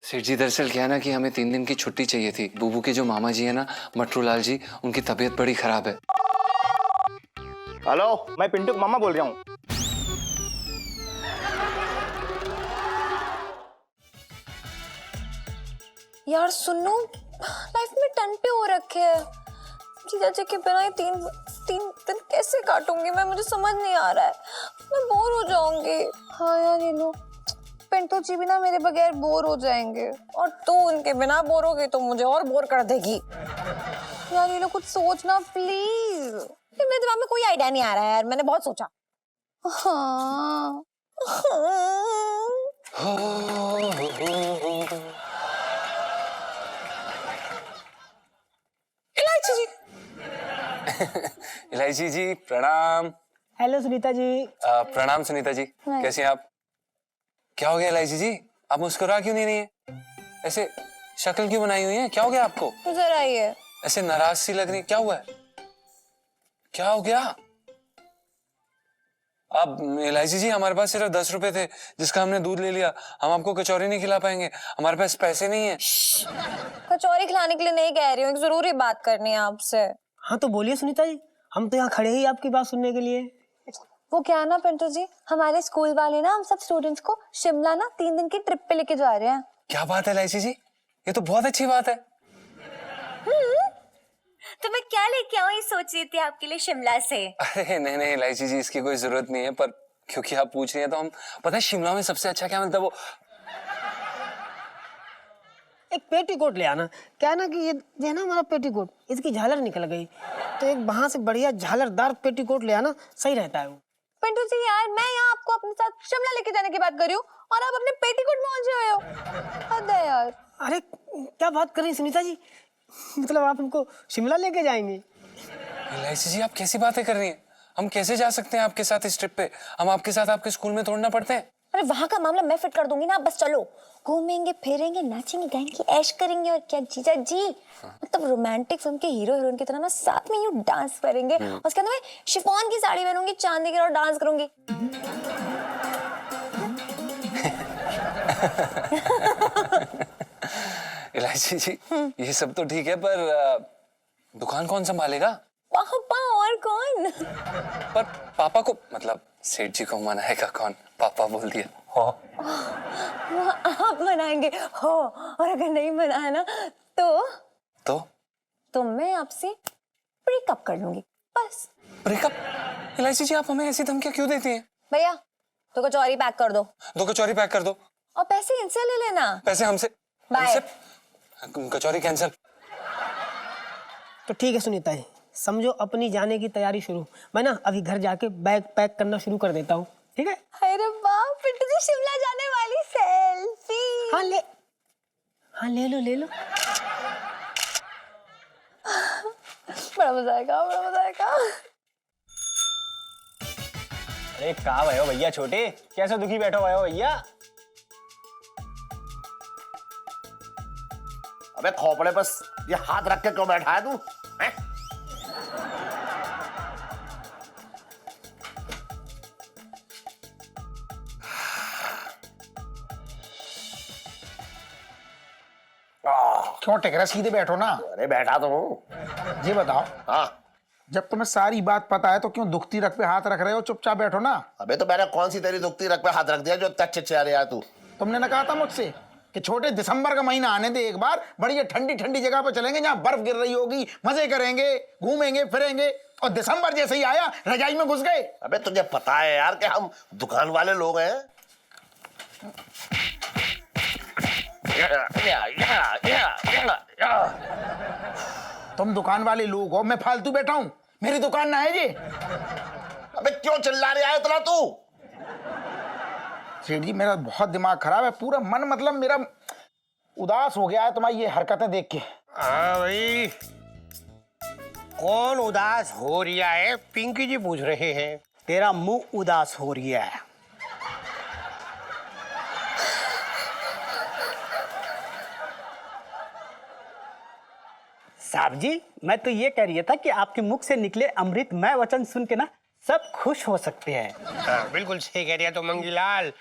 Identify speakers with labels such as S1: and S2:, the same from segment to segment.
S1: सेठ जी दरअसल क्या है ना कि हमें 3 दिन की छुट्टी चाहिए थी। बुबू के जो मामा जी है ना, मटरू लाल जी, उनकी तबीयत बड़ी खराब है।
S2: हेलो, मैं पिंटू का मामा बोल रहा हूँ।
S3: यार सुनो, लाइफ में टन पे हो रखे हैं। जीजा जी के बिना ये तीन दिन कैसे काटूंगी मैं, मुझे समझ नहीं आ रहा है। मैं बोर हो जाऊंगी। हाँ यार ये लो, पिंटू जी बिना मेरे बगैर बोर हो जाएंगे, और तू उनके बिना बोर होगी तो मुझे और बोर कर देगी। यार ये लो कुछ सोचना प्लीज। मेरे दिमाग में कोई आइडिया नहीं आ रहा है यार, मैंने बहुत सोचा। हाँ
S1: इलायची जी इलायची जी प्रणाम।
S4: हेलो सुनीता जी।
S1: प्रणाम सुनीता जी, कैसी हैं आप? क्या हो गया इलायची जी, आप मुस्कुरा क्यों नहीं रही हैं? ऐसे शक्ल क्यों बनाई हुई है, क्या हो गया आपको?
S3: इधर आइए।
S1: ऐसे नाराज सी लग रही, क्या हुआ है? क्या हो गया? अब इलायची जी हमारे पास सिर्फ 10 रुपए थे जिसका हमने दूध ले लिया। हम आपको कचौरी नहीं खिला पाएंगे, हमारे पास पैसे नहीं है।
S3: कचौरी खिलाने के लिए नहीं कह रही हूँ, एक जरूरी बात करनी है आपसे।
S4: हाँ तो बोलिए सुनीता जी, हम तो यहाँ खड़े ही आपकी बात सुनने के लिए।
S3: वो क्या ना पिंटू जी, हमारे स्कूल वाले ना हम सब स्टूडेंट्स को शिमला ना 3 दिन की ट्रिप पे लेके जा रहे हैं।
S1: क्या बात है इलायची जी, ये तो बहुत अच्छी बात है।
S5: तो मैं क्या लेके आऊं ये सोच रही थी आपके लिए शिमला से।
S1: अरे नहीं नहीं इलायची जी, इसकी कोई जरूरत नहीं है, पर क्योंकि आप पूछ रही हैं तो हम, पता है शिमला में सबसे अच्छा क्या मिलता है? वो
S4: एक पेटीकोट ले आना। क्या ना कि ये जो है ना हमारा पेटीकोट, इसकी झालर निकल गई, तो एक वहां से बढ़िया झालरदार पेटीकोट ले आना, सही रहता है वो।
S3: पिंटू जी यार, मैं यहाँ आपको अपने साथ शिमला लेके जाने की बात कर रही हूँ और आप अपने पेटीकोट में उलझे हुए हो। हद है यार।
S4: अरे क्या बात कर रही सुनीता जी, मतलब आप हमको शिमला लेके जाएंगे?
S1: इलायची जी आप कैसी बातें कर रही हैं? हम कैसे जा सकते हैं आपके साथ इस ट्रिप पे? हम आपके साथ आपके स्कूल में तोड़ना पड़ते हैं।
S3: अरे वहां का मामला मैं फिट कर दूंगी ना, बस चलो। घूमेंगे फिरेंगे नाचेंगे गाएंगे ऐश करेंगे, और क्या जीजा जी, मतलब रोमांटिक फिल्म के हीरो हीरोइन की तरह ना साथ में यूं डांस करेंगे। उसके अंदर मैं शिफॉन की साड़ी पहनूंगी, चांदी की, और डांस करूंगी।
S1: इलायची जी ये सब तो ठीक है, पर दुकान कौन संभालेगा?
S3: पापा और कौन?
S1: पर पापा को, मतलब सेठ जी को मनाएगा कौन? पापा बोल दिया हो।
S3: वो आप मनाएंगे हो, और अगर नहीं मनाया ना तो मैं आपसे ब्रेकअप कर लूंगी, बस।
S1: ब्रेकअप? इलायची जी आप हमें ऐसी धमकियां क्यों देती हैं?
S3: भैया तो कचौरी पैक कर दो।
S1: 2 कचौरी पैक कर दो।
S3: और पैसे इनसे ले लेना।
S1: पैसे हमसे?
S3: बाय।
S1: कचौरी कैंसिल।
S4: तो ठीक है सुनीता जी, समझो अपनी जाने की तैयारी शुरू। मैं ना अभी घर जाके बैग पैक करना शुरू कर देता हूँ, ठीक है?
S3: अरे वाह, पिंटू जी शिमला जाने वाली सेल्फी।
S4: हाँ ले लो।
S3: बड़ा मजा आएगा, बड़ा मजा आएगा।
S2: अरे कहाँ भयो भैया छोटे, कैसे दुखी बैठो भयो भैया?
S6: अबे खोपड़े पर ये हाथ रख के क्यों बैठा है तू? हैं?
S7: क्यों टिक रहा, सीधे बैठो ना।
S6: अरे बैठा तो हूँ।
S7: ये बताओ,
S6: हाँ,
S7: जब तुम्हें सारी बात पता है तो क्यों दुखती रख पे हाथ रख रहे हो? चुपचाप बैठो ना।
S6: अबे तो मैंने कौन सी तेरी दुखती रख पे हाथ रख दिया जो इतना चिल्ला रहा तू?
S7: तुमने ना कहा था मुझसे कि छोटे दिसंबर का महीना आने दे, एक बार बढ़िया ठंडी ठंडी जगह पे चलेंगे जहाँ बर्फ गिर रही होगी, मजे करेंगे, घूमेंगे फिरेंगे। और दिसंबर जैसे ही आया रजाई में घुस गए।
S6: अबे तुझे पता है यार कि हम दुकान वाले लोग हैं।
S7: तुम दुकान वाले लोग हो, मैं फालतू बैठा हूँ? मेरी दुकान ना है ये।
S6: अबे क्यों चिल्ला रहा है इतना तू?
S7: सेठ जी मेरा बहुत दिमाग खराब है, पूरा मन मतलब मेरा उदास हो गया है तुम्हारी ये हरकतें देख के।
S8: हाँ भाई, कौन उदास हो रिया है? पिंकी जी पूछ रहे हैं।
S9: तेरा मुंह उदास हो रिया है। साहब जी, मैं तो ये कह रही था कि आपके मुख से निकले अमृतमय वचन सुन के ना सब खुश हो सकते हैं।
S8: हाँ, बिल्कुल सही कह रिया तो मंगीलाल।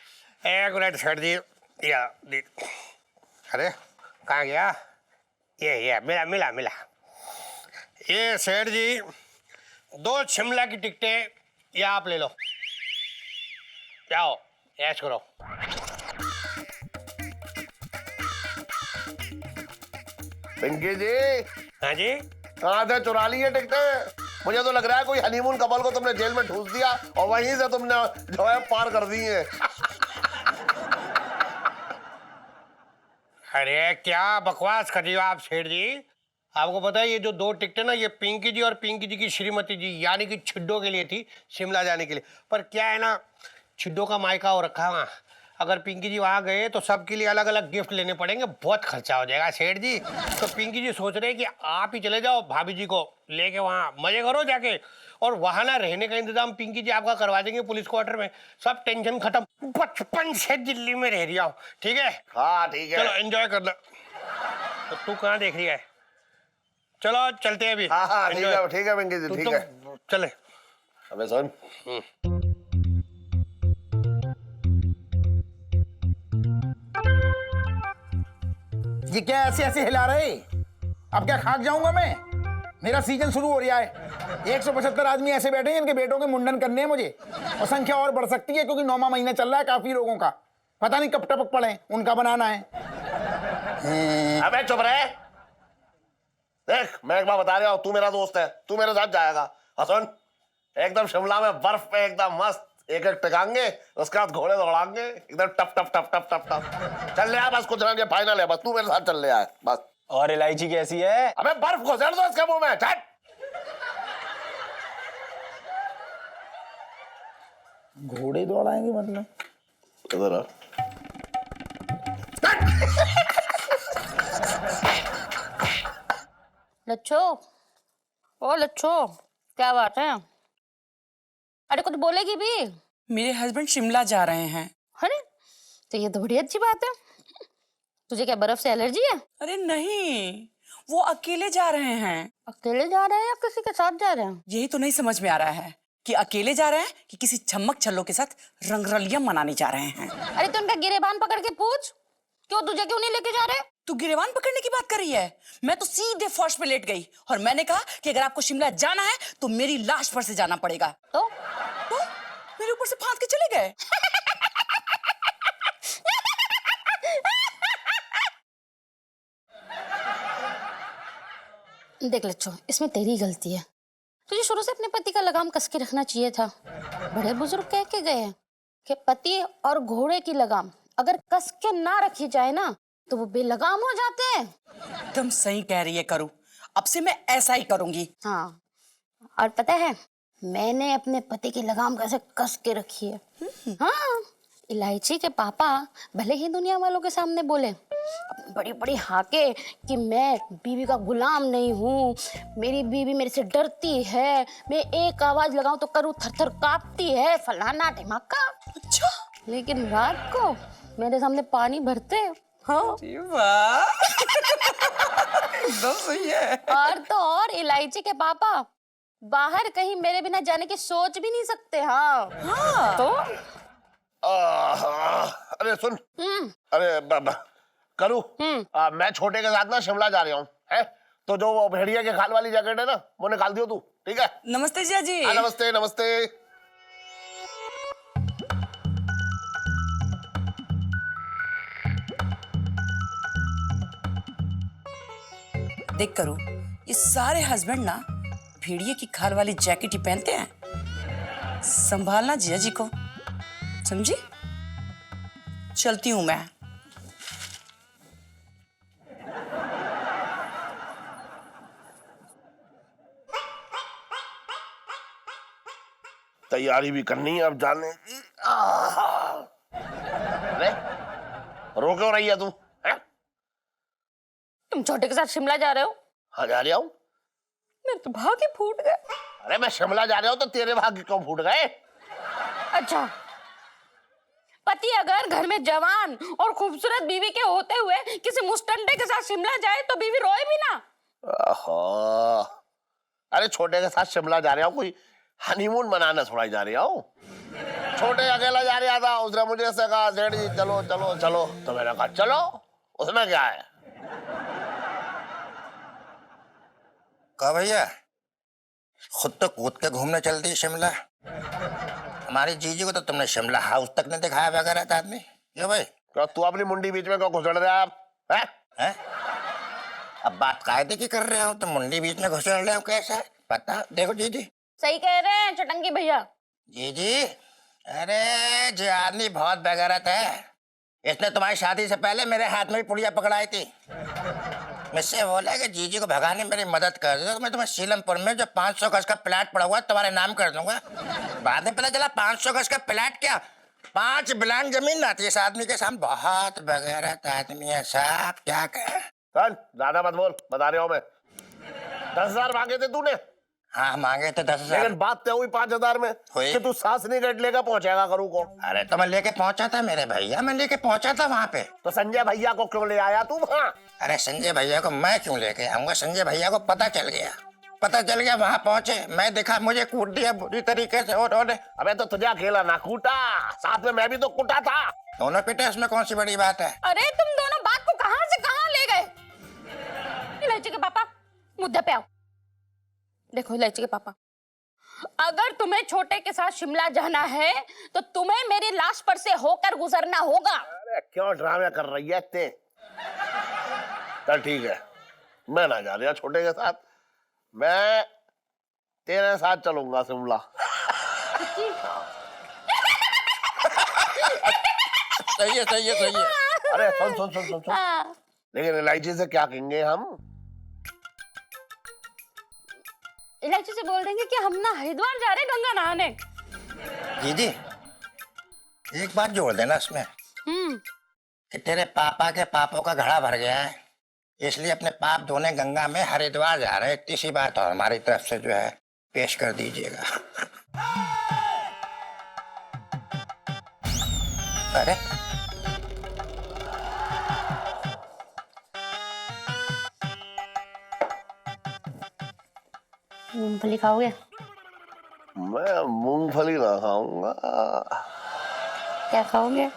S8: एक मिनट छोड़ दी या अरे कहाँ गया? ये मिला मिला मिला। ये सेठ जी 2 शिमला की टिकटें ये आप ले लो, जाओ ऐश करो।
S6: पिंकी जी
S8: हाँ जी,
S6: कहाँ थे? चुरा ली है टिकटें? मुझे तो लग रहा है कोई हनीमून कपल को तुमने जेल में ठूस दिया और वहीं से तुमने जो है पार कर दी है।
S8: अरे क्या बकवास कर रही हो आप सेठ जी? आपको पता है ये जो 2 टिकटें ना, ये पिंकी जी और पिंकी जी की श्रीमती जी यानी कि छिड्डो के लिए थी, शिमला जाने के लिए। पर क्या है ना, छिड्डो का मायका हो रखा है वहाँ। अगर पिंकी जी वहाँ गए तो सबके लिए अलग अलग गिफ्ट लेने पड़ेंगे, बहुत खर्चा हो जाएगा सेठ जी। तो पिंकी जी सोच रहे हैं कि आप ही चले जाओ भाभी जी को लेके, वहाँ मजे करो जाके। और वहाँ ना रहने का इंतजाम पिंकी जी आपका करवा देंगे पुलिस क्वार्टर में, सब टेंशन खत्म। 55 से दिल्ली में रह रही हो, ठीक है?
S6: हाँ ठीक है।
S8: चलो एंजॉय कर लो। तो तू कहाँ देख रही है? चलो चलते हैं अभी।
S6: हाँ हाँ ठीक
S8: Enjoy।
S6: है, ठीक है पिंकी जी,
S8: तू
S6: ठीक
S8: तो
S6: है।
S8: चले।
S6: अबे सुन,
S7: ये क्या ऐसे ऐसे हिला रहे? अब क्या खाक जाऊंगा मैं? मेरा सीजन शुरू हो रहा है। 175 आदमी ऐसे बैठे हैं, इनके बेटों के मुंडन करने हैं मुझे, और संख्या और बढ़ सकती है क्योंकि 9वां महीना चल रहा है। काफी लोगों का पता नहीं कब टपक पड़े, उनका बनाना है।
S6: अबे चुप रहे। देख मैं एक बार बता रहा हूँ, तू मेरा दोस्त है, तू मेरे साथ जाएगा। और सुन, एकदम शिमला में बर्फ पे एकदम मस्त एक एक टिकाएंगे, उसके बाद घोड़े दौड़ाएंगे एकदम टप टप टप टप टप टप। चल ले आ बस, कुछ ना, ये फाइनल है, बस तू मेरे साथ चल ले आ बस।
S2: और इलायची कैसी है?
S6: अबे बर्फ घुसेड़ दो इसके मुंह में, चल।
S7: घोड़े दौड़ाएंगे मतलब?
S6: इधर आ।
S10: लच्छो, ओ लच्छो, क्या बात है? अरे कुछ बोलेगी भी?
S11: मेरे हस्बैंड शिमला जा रहे हैं।
S10: अरे तो ये तो बड़ी अच्छी बात है। तुझे क्या बर्फ से एलर्जी है?
S11: अरे नहीं, वो अकेले जा रहे हैं।
S10: अकेले जा रहे हैं या किसी के साथ जा रहे हैं?
S11: यही तो नहीं समझ में आ रहा है कि अकेले जा रहे हैं कि किसी छम्मक छल्लों के साथ रंगरलियां मनाने जा रहे हैं।
S10: अरे तो उनका गिरेबान पकड़ के पूछ, क्यों तुझे क्यों नहीं लेके जा रहे?
S11: तू गिरेबान पकड़ने की बात कर रही है? मैं तो सीधे फर्श पे लेट गई और मैंने कहा कि अगर आपको शिमला जाना है तो मेरी लाश पर से जाना पड़ेगा।
S10: तो
S11: मेरे ऊपर से फांद के चले गए।
S10: देख लच्छो, इसमें तेरी गलती है। तुझे शुरू से अपने पति का लगाम कस के रखना चाहिए था। बड़े बुजुर्ग कह के गए हैं कि पति और घोड़े की लगाम अगर कस के ना रखी जाए ना तो वो बेलगाम हो जाते हैं।
S11: एकदम सही कह रही है करू, अब से मैं ऐसा ही करूंगी।
S10: हाँ, और पता है मैंने अपने पति की लगाम कैसे कस के रखी है। हाँ, इलायची के पापा भले ही दुनिया वालों के सामने बोले बड़ी बड़ी हाके कि मैं बीवी का गुलाम नहीं हूँ, मेरी बीवी मेरे से डरती है, मैं एक आवाज लगाऊं तो करू थर थर कांपती है, फलाना ढिमाका।
S11: अच्छा,
S10: लेकिन रात को मेरे सामने पानी भरते हैं। हाँ
S11: वाह, एकदम सही है।
S10: और तो और इलायची के पापा बाहर कहीं मेरे बिना जाने की सोच भी नहीं सकते। हाँ,
S11: हाँ।
S10: तो
S6: अरे सुन, अरे करूँ, मैं छोटे के साथ ना शिमला जा रहा हूँ, है? तो जो वो भेड़िया के खाल वाली जैकेट है ना, वो निकाल दियो तू, ठीक है?
S11: नमस्ते जिया जी।
S6: नमस्ते नमस्ते।
S11: देख करो, ये सारे हस्बैंड ना भेड़िए की खाल वाली जैकेट ही पहनते हैं। संभालना जिया जी को, समझी? चलती हूं मैं।
S6: तैयारी भी करनी है अब जाने की। अरे रो क्यों रही है तू?
S10: तुम छोटे के साथ शिमला जा रहे हो?
S6: हाँ जा रहा हूँ।
S10: मेरे तो भाग ही फूट गए।
S6: अरे मैं शिमला जा रहा हूँ तो तेरे भाग्य क्यों फूट गए?
S10: अच्छा, पति अगर घर में जवान और खूबसूरत बीवी के होते हुए किसी मुस्टंडे के साथ शिमला जाए तो बीवी रोए भी ना।
S6: अरे छोटे के साथ शिमला जा रहा हूँ, कोई हनीमून मनाना थोड़ा ही जा रहा हूँ। छोटे अकेला जा रहा था, उसने मुझे ऐसे कहा सेठ जी चलो चलो चलो, तो मैंने कहा चलो। उसमें क्या है?
S7: कहा भैया, खुद तो कूद के घूमने चलती है शिमला। हमारी जीजी को तो तुमने शिमला हाउस तक नहीं दिखाया वगैरह था आदमी। क्यों भाई?
S6: क्या तू अपनी मुंडी बीच में क्यों घुसड़ रहा है आप?
S7: हैं? अब बात कायदे की कर रहे हो तो मुंडी बीच में घुसड़ रहे हो कैसा? पता देखो जीजी।
S10: सही कह रहे हैं चटंगी भैया।
S7: जीजी, अरे जो आदमी बहुत बेगैरत है, इसने तुम्हारी शादी से पहले मेरे हाथ में भी पुड़िया पकड़ाई थी। मुझसे बोला कि जीजी को भगाने में मेरी मदद कर दो, तो मैं तुम्हें सीलमपुर में जो 500 गज का प्लाट पड़ा हुआ तुम्हारे नाम कर दूंगा। बाद में पता चला 500 गज का प्लाट क्या 5 बिलान जमीन आती है इस आदमी के सामने। बहुत बेगैरत आदमी है साहब, क्या कहें।
S6: चल ज्यादा मत बोल, बता रहा हूँ मैं। 10,000 मांगे थे तूने?
S7: हाँ मांगे थे 10,000।
S6: लेकिन बात तो हुई 5,000 में कि तू सासनी गेट लेकर पहुंचेगा करू को।
S7: अरे तो मैं लेके पहुंचा था मेरे भैया, मैं लेके पहुंचा था वहाँ पे।
S6: तो संजय भैया को क्यों ले आया तू वहाँ?
S7: अरे संजय भैया को मैं क्यों लेके आऊंगा? संजय भैया को पता चल गया, वहाँ पहुंचे, मैं देखा, मुझे कूट दिया बुरी तरीके से उन्होंने।
S6: अबे तो तुझे अकेला ना कूटा, साथ में मैं भी तो कूटा था।
S7: दोनों पिटे, उसमें कौन सी बड़ी बात है?
S10: अरे तुम दोनों बात को कहां से कहां ले गए? इलायची के पापा मुद्दे पे आओ। देखो इलायची के पापा, अगर तुम्हें छोटे के साथ शिमला जाना है तो तुम्हें मेरी लाश पर से होकर गुजरना होगा।
S6: अरे क्यों ड्रामे कर रही है ते? चल ठीक है, मैं ना जा रहा छोटे के साथ, मैं तेरे साथ चलूंगा शिमला।
S7: सही है।
S6: अरे सुन।
S10: हाँ।
S6: लेकिन इलायची से क्या कहेंगे हम?
S10: इलायची से बोल देंगे कि हम ना हरिद्वार जा रहे गंगा नहाने।
S7: दीदी एक बात जोड़ देना इसमें कि तेरे पापा के पापों का घड़ा भर गया है, इसलिए अपने पाप धोने गंगा में हरिद्वार जा रहे हैं। इतनी सी बात और हमारी तरफ से जो है पेश कर दीजिएगा। अरे
S10: मूंगफली खाओगे?
S6: मैं मूंगफली ना खाऊंगा।
S10: क्या खाओगे?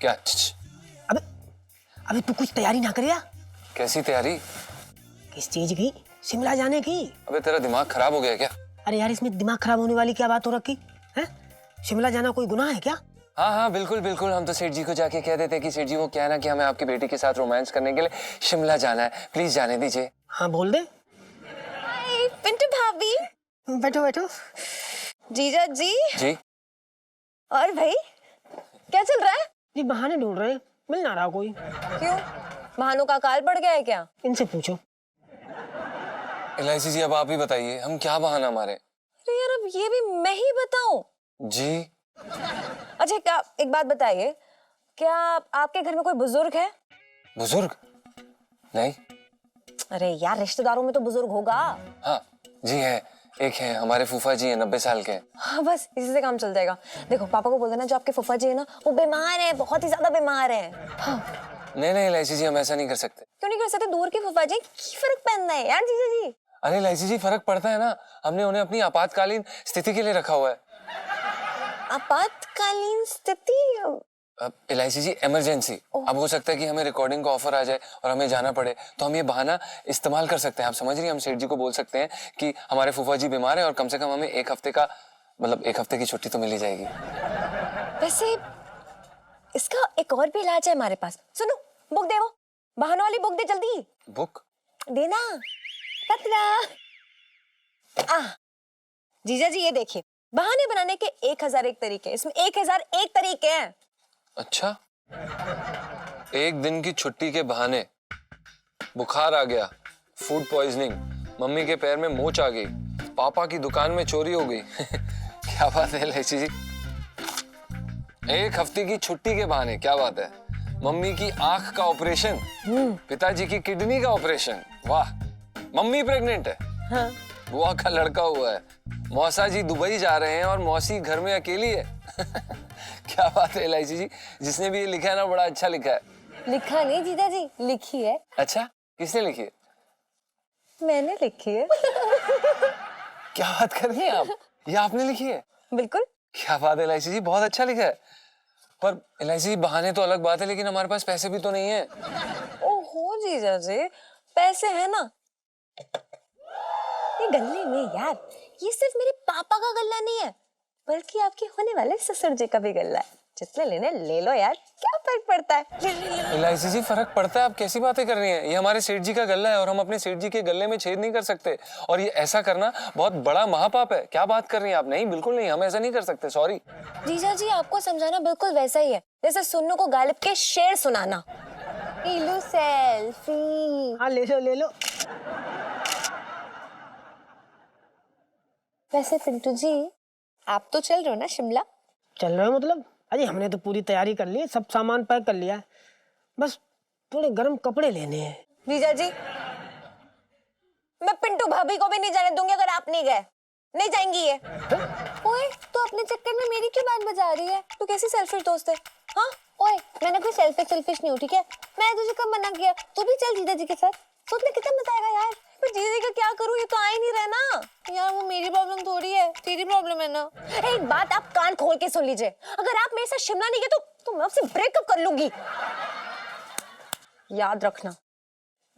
S1: क्या?
S4: अबे तू कुछ तैयारी ना करिया?
S1: कैसी तैयारी?
S4: किस चीज की? शिमला जाने की।
S1: अबे तेरा दिमाग खराब हो गया क्या?
S4: अरे यार इसमें दिमाग खराब होने वाली क्या बात हो रखी है? शिमला जाना कोई गुनाह है क्या?
S1: हाँ बिल्कुल। हम तो सेठ जी को जाके कह देते कि सेठ जी वो क्या है ना कि हमें आपकी बेटी के साथ रोमांस करने के लिए शिमला जाना है, प्लीज जाने दीजिए।
S4: हाँ बोल दे।
S3: पिंटू भाभी।
S4: बैठो।
S3: जीजा जी। और भाई क्या चल रहा है?
S4: ये बहाने ढूंढ रहे हैं, मिल ना रहा कोई।
S3: क्यों? बहानों का काल पड़ गया है क्या?
S4: इनसे पूछो।
S1: इलायची जी अब आप ही बताइए, हम क्या बहाना मारे?
S3: अरे यार अब ये भी मैं ही बताऊं?
S1: जी।
S3: अच्छा क्या एक बात बताइए, क्या आपके घर में कोई बुजुर्ग है?
S1: बुजुर्ग? नहीं।
S3: अरे यार रिश्तेदारों में तो बुजुर्ग होगा।
S1: हाँ जी है, एक है, हमारे फूफा जी है, 90 साल के।
S3: हाँ बस इसी से काम चल जाएगा। देखो पापा को बोल देना जो आपके फूफा जी है ना वो बीमार है, बहुत ही ज्यादा बीमार है। हाँ।
S1: नहीं इलायची जी हम ऐसा नहीं कर सकते।
S3: क्यों नहीं कर सकते? दूर के फूफा जी, की फर्क पड़ना है यार जीजा जी।
S1: अरे इलायची जी फर्क पड़ता है ना, हमने उन्हें अपनी आपातकालीन स्थिति के लिए रखा हुआ है।
S3: आपातकालीन स्थिति?
S1: इलायची जी इमरजेंसी। अब हो सकता है कि हमें रिकॉर्डिंग का ऑफर आ जाए और हमें जाना पड़े, तो हम ये बहाना इस्तेमाल कर सकते हैं। आप समझ रही हैं? हम सेठ जी को बोल सकते हैं कि हमारे फूफा जी बीमार है और कम से कम हमें एक हफ्ते की छुट्टी तो मिल ही जाएगी।
S3: वैसे इसका एक और भी इलाज है हमारे पास। सुनो, बुक दे, वो बहानों वाली बुक दे जल्दी।
S1: बुक
S3: देना पतला। जीजा जी ये देखिए, बहाने बनाने के 1001 तरीके, इसमें 1001 तरीके हैं।
S1: अच्छा, एक दिन की छुट्टी के बहाने बुखार आ गया, फूड पॉइजनिंग, मम्मी के पैर में मोच आ गई, पापा की दुकान में चोरी हो गई। क्या बात है इलायची जी, एक हफ्ते की छुट्टी के बहाने, क्या बात है। मम्मी की आंख का ऑपरेशन, पिताजी की किडनी का ऑपरेशन, वाह। मम्मी प्रेग्नेंट है।
S3: हाँ।
S1: बुआ का लड़का हुआ है। मौसा जी दुबई जा रहे हैं और मौसी घर में अकेली है। क्या बात है इलायची जी, जिसने भी ये लिखा है ना बड़ा अच्छा लिखा है।
S3: लिखा नहीं जीजा जी, लिखी है।
S1: अच्छा, किसने लिखी है?
S3: मैंने लिखी है।
S1: क्या बात कर रही हैं आप? ये आपने लिखी है?
S3: बिल्कुल।
S1: क्या बात है इलायची जी, बहुत अच्छा लिखा है। पर इलायची जी, बहाने तो अलग बात है, लेकिन हमारे पास पैसे भी तो नहीं है।
S3: ओहो जीजा जी, पैसे है ना ये गल्ले में यार। ये सिर्फ मेरे पापा का गल्ला नहीं है, बल्कि आपके होने वाले ससुर जी का भी गल्ला है। जितने लेने ले लो यार, क्या फर्क पड़ता है।
S1: इलायची जी, फर्क पड़ता है? आप कैसी बातें कर रही हैं? ये हमारे सेठ जी का गल्ला है और हम अपने सेठ जी के गले में छेद नहीं कर सकते। और ये ऐसा करना बहुत बड़ा महापाप है। क्या बात कर रही हैं आप? नहीं, बिल्कुल नहीं, हम ऐसा नहीं कर सकते, सॉरी।
S3: जीजा जी, आपको समझाना बिल्कुल वैसा ही है जैसे सुन्नू को गालिब के शेर सुनाना। लो सेल्फी।
S4: हाँ ले लो ले लो।
S3: वैसे पिंटू जी, आप तो चल रहे हो ना शिमला?
S4: चल रहे हो मतलब? अरे हमने तो पूरी तैयारी कर ली है, सब सामान पैक कर लिया है, बस थोड़े गर्म कपड़े लेने हैं।
S3: जीजा जी, मैं पिंटू भाभी को भी नहीं जाने दूंगी अगर आप नहीं गए। नहीं जाएंगी ये। ओए, तो अपने चक्कर में मेरी क्यों बात बजा रही है? तू कैसी सेल्फिश दोस्त है? हाँ ओए, मैंने कोई सेल्फिश नहीं हूँ, ठीक है? मैंने तुझे कब मना किया? तू भी चल जीजा जी के साथ, सोचने कितना मजा आएगा यार। पर जीजा जी का क्या करूँ, ये तो आ ही नहीं रहा ना यार। वो मेरी प्रॉब्लम थोड़ी है, तेरी प्रॉब्लम है ना। एक बात आप कान खोल के सुन लीजिए, अगर आप मेरे साथ शिमला नहीं गए तो मैं आपसे ब्रेकअप कर लूंगी। याद रखना,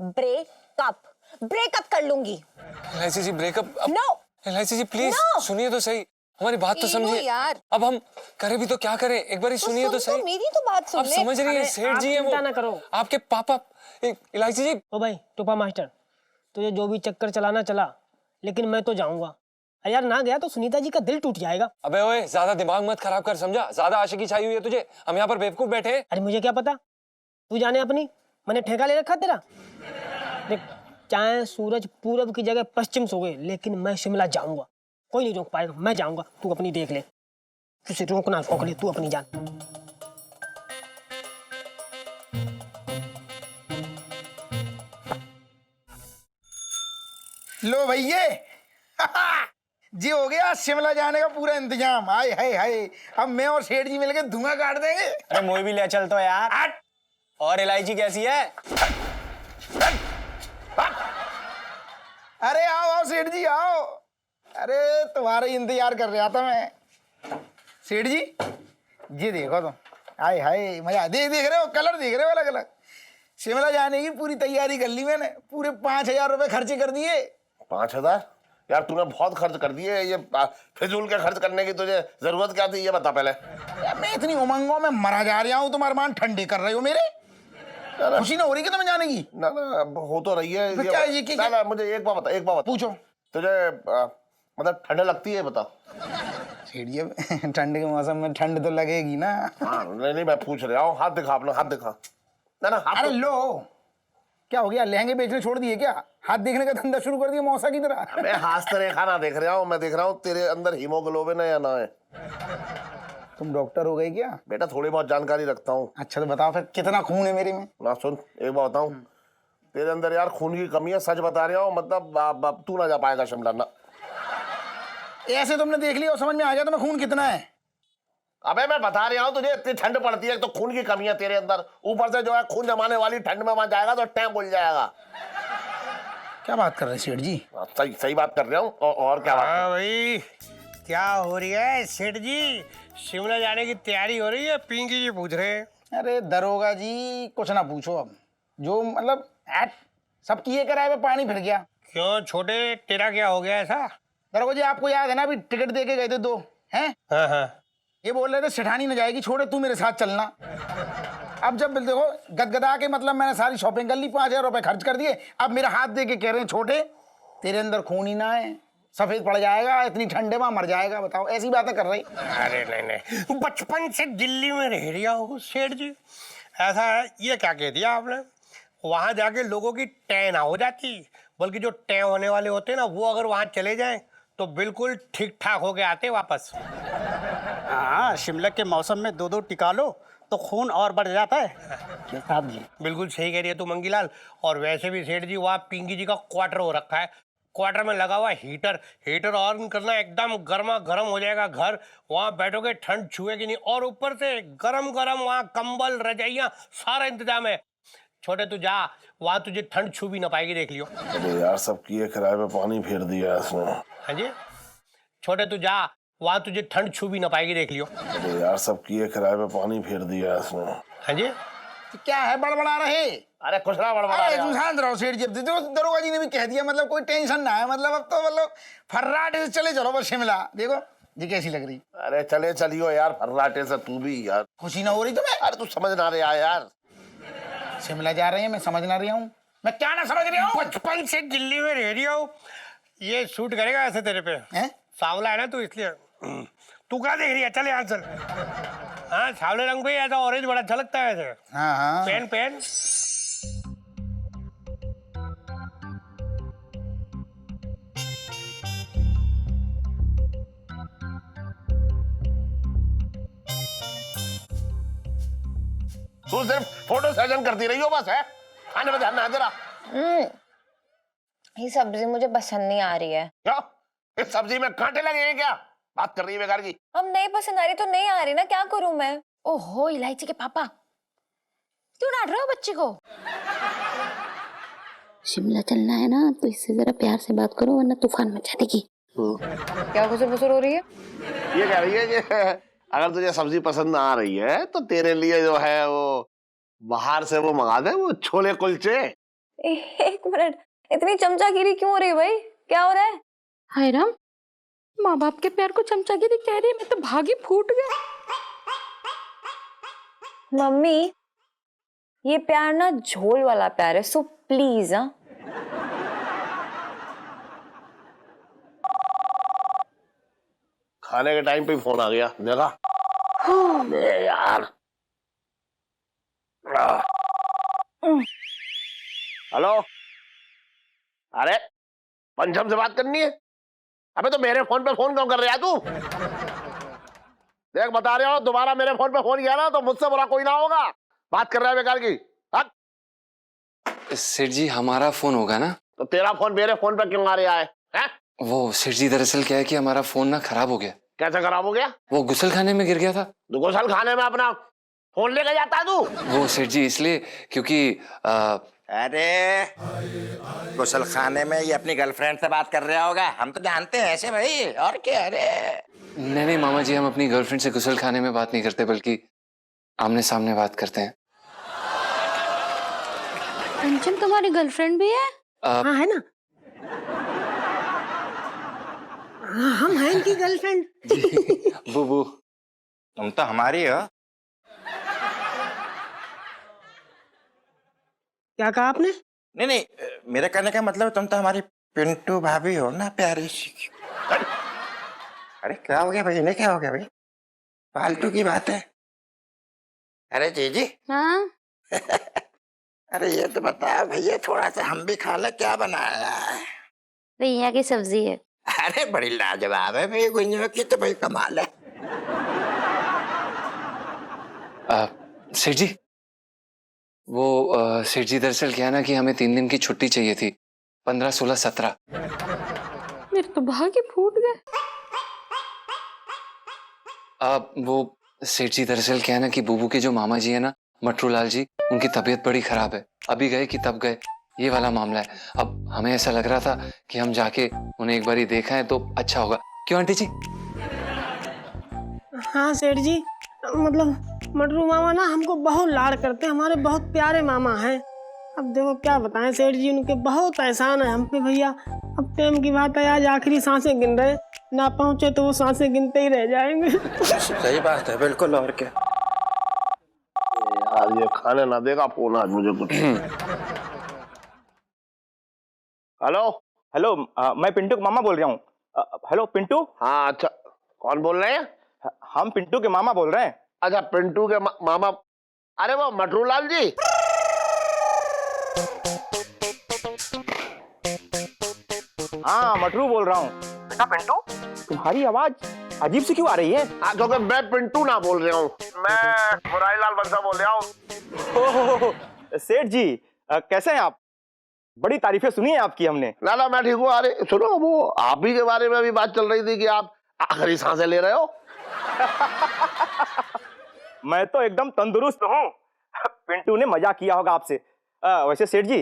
S3: ब्रेकअप कर लूंगी।
S1: इलायची जी, ब्रेकअप?
S3: नो।
S1: इलायची जी प्लीज सुनिए तो सही, हमारी बात तो समझिए
S3: यार।
S1: अब हम करें भी तो क्या करें, एक बार सुनिए तो सही।
S3: मेरी तो बात सुन
S1: आप
S3: ले।
S1: समझ रही हैं, सेठ जी है वो,
S4: चिंता ना करो।
S1: आपके पापा। इलायची जी।
S4: ओ भाई टोपा मास्टर, तुझे जो भी चक्कर चलाना चला, लेकिन मैं तो जाऊंगा। यार ना गया तो सुनीता जी का दिल टूट जाएगा।
S1: अबे ओए, ज्यादा दिमाग मत खराब कर, समझा? ज्यादा आशिकी छाई हुई है तुझे, हम यहाँ पर बेवकूफ बैठे हैं।
S4: अरे मुझे क्या पता, तू जाने अपनी, मैंने ठेका ले रखा तेरा। देख, चाहे सूरज पूरब की जगह पश्चिम सो गए, लेकिन मैं शिमला जाऊंगा। कोई नहीं रोक पाएगा, मैं जाऊंगा। तू अपनी देख ले, तुझे रोकना रोक ले, तू अपनी जान।
S7: लो भैया, जी हो गया शिमला जाने का पूरा इंतजाम। हाय हाय हाय, अब मैं और सेठ जी मिलकर धुआं काट देंगे।
S2: अरे मोई भी ले चल तो यार। और इलायची कैसी है?
S7: अरे आओ आओ सेठ जी आओ। अरे तुम्हारा इंतजार कर रहा था मैं। सेठ जी, ये देखो तुम, हाय हाय मजा। देख रहे हो, कलर देख रहे हो अलग अलग। शिमला जाने की पूरी तैयारी कर ली मैंने, पूरे 5,000 रुपए खर्चे कर दिए।
S6: 5,000? यार तूने बहुत खर्च कर दिए। ये फिजूल के खर्च करने की तुझे जरूरत क्या थी, ये बता पहले।
S7: यार मैं इतनी उमंगों में मरा जा रहा हूँ, तुम मान ठंडे कर रहे हो मेरे। खुशी ना हो रही कि तुम्हें जाने की?
S6: ना ना, हो तो रही है।
S7: क्या ये
S6: ना ना, मुझे एक बात बता,
S7: पूछो।
S6: तुझे मतलब ठंड लगती है, बता।
S7: सेठ जी, ठंड के मौसम में ठंड तो लगेगी ना।
S6: हाँ, नहीं मैं पूछ रहा हूँ। हाथ दिखा अपना, हाथ दिखा। ना ना, हाथ।
S7: अरे लो, क्या हो गया? लहंगे बेचने छोड़ दिए क्या? हाथ देखने का धंधा शुरू कर दिया मौसा की तरह?
S6: मैं हस्तरेखा ना देख रहा हूँ, मैं देख रहा हूँ तेरे अंदर हीमोग्लोबिन है या ना है।
S7: तुम डॉक्टर हो गए क्या?
S6: बेटा थोड़ी बहुत जानकारी रखता हूँ।
S7: अच्छा तो बताओ फिर, कितना खून है मेरे में?
S6: ना सुन, एक बात बताऊँ, तेरे अंदर यार खून की कमी है, सच बता रहा हूँ। मतलब तू ना जा पाएगा शिमला ना।
S7: ऐसे तुमने देख लिया और समझ में आ गया तुम्हें खून कितना है?
S6: अबे मैं बता रहा हूँ तुझे, इतनी ठंड पड़ती है तो खून की कमी है तेरे अंदर, ऊपर से जो है खून जमाने वाली ठंड में वहां जाएगा तो टैंक खुल जाएगा।
S7: क्या बात कर रहे हैं सेठ जी?
S6: सही सही बात कर रहा हूँ। और क्या बात?
S8: हाँ भाई, क्या हो रही है सेठ जी? शिमला जाने की तैयारी हो रही है? पिंकी जी पूछ रहे हैं।
S7: अरे दरोगा जी, कुछ ना पूछो। अब जो मतलब सबकी ये कराए में पानी फिर गया।
S8: क्यों छोटे, तेरा क्या हो गया ऐसा?
S7: दरोगा जी, आपको याद है ना, अभी टिकट दे के गए थे 2 हैं?
S8: हाँ हाँ।
S7: ये बोल रहे थे सेठानी न जाएगी, छोड़े तू मेरे साथ चलना। अब जब देखो गदगदा के, मतलब मैंने सारी शॉपिंग कर ली, 5,000 रुपए खर्च कर दिए। अब मेरा हाथ दे के कह रहे हैं छोटे तेरे अंदर खून ही ना है, सफेद पड़ जाएगा, इतनी ठंडे में मर जाएगा। बताओ, ऐसी बातें कर रही।
S8: अरे नहीं, बचपन से दिल्ली में रह रहा हूँ सेठ जी। ऐसा है, ये क्या कह दिया आपने? वहां जाके लोगों की टैं ना हो जाती, बल्कि जो टैं होने वाले होते हैं ना, वो अगर वहां चले जाएं तो बिल्कुल ठीक ठाक होके आते वापस।
S9: हाँ, शिमला के मौसम में 2-2 टिका लो तो खून और बढ़ जाता है साहब जी।
S8: बिल्कुल सही कह रही है तू मंगीलाल। और वैसे भी सेठ जी, वहाँ पिंकी जी का क्वार्टर हो रखा है, क्वार्टर में लगा हुआ हीटर, हीटर ऑन करना, एकदम गर्मा गर्म हो जाएगा घर। वहां बैठोगे ठंड छुएगी नहीं, और ऊपर से गरम गरम वहां कंबल रजाइयां सारा इंतजाम है। छोटे तू जा, वहां तुझे ठंड छू भी ना पाएगी, देख लियो।
S6: अरे यार सब किए किराए पे पानी फेर दिया इसने।
S8: हाँ जी, छोटे तू जा, वहां तुझे ठंड छू भी ना पाएगी, देख लियो।
S6: अरे यार सब किए किराए पे पानी फेर दिया इसने।
S8: हाँ जी,
S7: तो क्या है बड़बड़ा रहे?
S6: अरे कुछ ना बड़बड़ा
S7: अरे
S6: रहा।
S7: तू शांत रहो सेठ जी। अब तो दरोगा जी ने भी कह दिया, मतलब कोई टेंशन ना है। मतलब अब तो मतलब फर्राटे से चले चलो बस शिमला। देखो ये कैसी लग रही।
S6: अरे चले चलियो यार, फर्राटे से तू भी यार।
S7: खुशी ना हो रही तुम्हें?
S6: अरे तू समझ ना रहा यार,
S7: शिमला जा रहे हैं, मैं समझ ना रही हूँ। मैं क्या ना समझ रही हूँ?
S8: बचपन से दिल्ली में रह रही हो, ये सूट करेगा ऐसे तेरे पे।
S7: हैं?
S8: सांवला है ना तू, इसलिए। तू क्या देख रही है, चल यहाँ चल। हाँ, सांवले रंग पे ऐसा ऑरेंज बड़ा अच्छा लगता है ऐसे।
S7: हाँ हाँ
S8: पेन पेन।
S6: तू सिर्फ फोटो सेशन करती रही हो बस, है? खाने में ध्यान ना है तेरा।
S3: ये सब्जी मुझे पसंद नहीं आ रही है।
S6: क्या इस सब्जी में कांटे लगे हैं क्या? बात कर रही है बेकार की।
S3: अब नहीं पसंद आ रही तो नहीं आ रही ना, क्या करूं मैं?
S10: ओहो इलायची के पापा, क्यों डांट रहे हो बच्ची को? शिमला चलना है ना तो इससे जरा प्यार से बात करो, वरना तूफान मचा देगी।
S3: क्या गुसर बुसर हो रही है?
S6: ये कह रही है कि अगर तुझे सब्जी पसंद ना आ रही है तो तेरे लिए जो है वो बाहर से वो मंगा दे, वो छोले कुलचे।
S3: एक मिनट, इतनी चमचागिरी क्यों हो रही है भाई? क्या हो रहा है?
S10: हाय राम, माँ बाप के प्यार को चमचागिरी कह रही है, मैं तो भागी फूट गया।
S3: मम्मी ये प्यार ना झोल वाला प्यार है, सो प्लीज। हाँ
S6: खाने के टाइम पे फोन आ गया, देखा? अबे यार। हेलो, अरे पंचम से बात करनी है? अबे तो मेरे फोन पे फोन क्यों कर रहा है तू? देख बता रहा हूँ, दोबारा मेरे फोन पे फोन किया ना तो मुझसे बुरा कोई ना होगा। बात कर रहा है बेकार की।
S1: सेठ जी हमारा फोन होगा ना?
S6: तो तेरा फोन मेरे फोन पे क्यों आ रहा है? हैं?
S1: वो सेठ जी दरअसल क्या है कि हमारा फोन ना खराब हो गया।
S6: कैसे खराब हो गया?
S1: वो गुसल खाने में गिर गया था।
S6: तू गुसल खाने में अपना फोन लेके जाता है तू?
S1: वो सेठ जी इसलिए क्योंकि
S12: अरे गुसल खाने में ये अपनी गर्लफ्रेंड से बात कर रहा होगा, हम तो जानते हैं ऐसे भाई, और क्या। अरे
S1: नहीं नहीं मामा जी, हम अपनी गर्लफ्रेंड से गुसल खाने में बात नहीं करते, बल्कि आमने सामने बात करते हैं।
S10: पंचम तुम्हारी गर्लफ्रेंड भी है?
S4: हाँ है ना, हाँ हम हैं इनकी गर्लफ्रेंड।
S1: बुबू
S12: तुम तो हमारी हो।
S4: क्या कहा आपने?
S12: नहीं नहीं, मेरे कहने का मतलब तुम तो हमारी पिंटू भाभी हो ना, प्यारी सी। अरे क्या हो गया भाई, इन्हें क्या हो गया भाई? फालतू की बात है। अरे जीजी।
S10: हाँ
S12: अरे ये तो बता भैया, थोड़ा सा हम भी खा ले, क्या बनाया है?
S10: भैया की सब्जी है।
S12: अरे बड़ी लाजवाब है भाई, गुंजा की तो भाई कमाल है।
S1: सेठ जी वो सेठ जी दरअसल क्या है ना कि हमें 3 दिन की छुट्टी चाहिए थी, 15, 16, 17।
S10: मेरे तो भागे फूट गए।
S1: वो सेठ जी दरअसल क्या है ना कि बुबू के जो मामा जी है ना, मटरू लाल जी, उनकी तबीयत बड़ी खराब है। अभी गए कि तब गए, ये वाला मामला है। अब हमें ऐसा लग रहा था कि हम जाके उन्हें एक बारी देखा है तो अच्छा होगा, क्यों आंटी जी?
S4: हाँ सेठ जी, मतलब मटरू मामा ना हमको बहुत लाड़ करते हैं, हमारे बहुत प्यारे मामा हैं। अब देखो क्या बताएं सेठ जी, उनके बहुत एहसान है हम पे भैया। अब टाइम की बात है, आज आखिरी सांसें गिन रहे, ना पहुंचे तो वो सांसें गिनते ही रह जाएंगे।
S12: सही बात है, बिल्कुल, और क्या।
S6: यार ये खाने ना देगा फोन आज मुझे कुछ। हेलो
S2: हेलो, मैं पिंटू के मामा बोल रहा हूँ। हेलो पिंटू।
S6: हाँ अच्छा, कौन बोल रहे हैं?
S2: हम पिंटू के मामा बोल रहे हैं।
S6: अच्छा पिंटू के मामा, अरे वो मटरू लाल जी।
S2: हाँ मटरू बोल रहा हूँ। बेटा पिंटू, तुम्हारी आवाज अजीब सी क्यों आ रही है?
S6: क्योंकि मैं पिंटू ना बोल रहा हूँ, मैं मुरारी लाल बंसा बोल रहा हूँ।
S2: सेठ जी कैसे हैं आप? बड़ी तारीफें सुनी है आपकी हमने।
S6: ना ना मैं ठीक हूँ। अरे सुनो, वो आप ही के बारे में अभी बात चल रही थी कि आप आखिरी सांसें ले रहे हो।
S2: मैं तो एकदम तंदुरुस्त हूँ। पिंटू ने मजाक किया होगा आपसे। वैसे सेठ जी,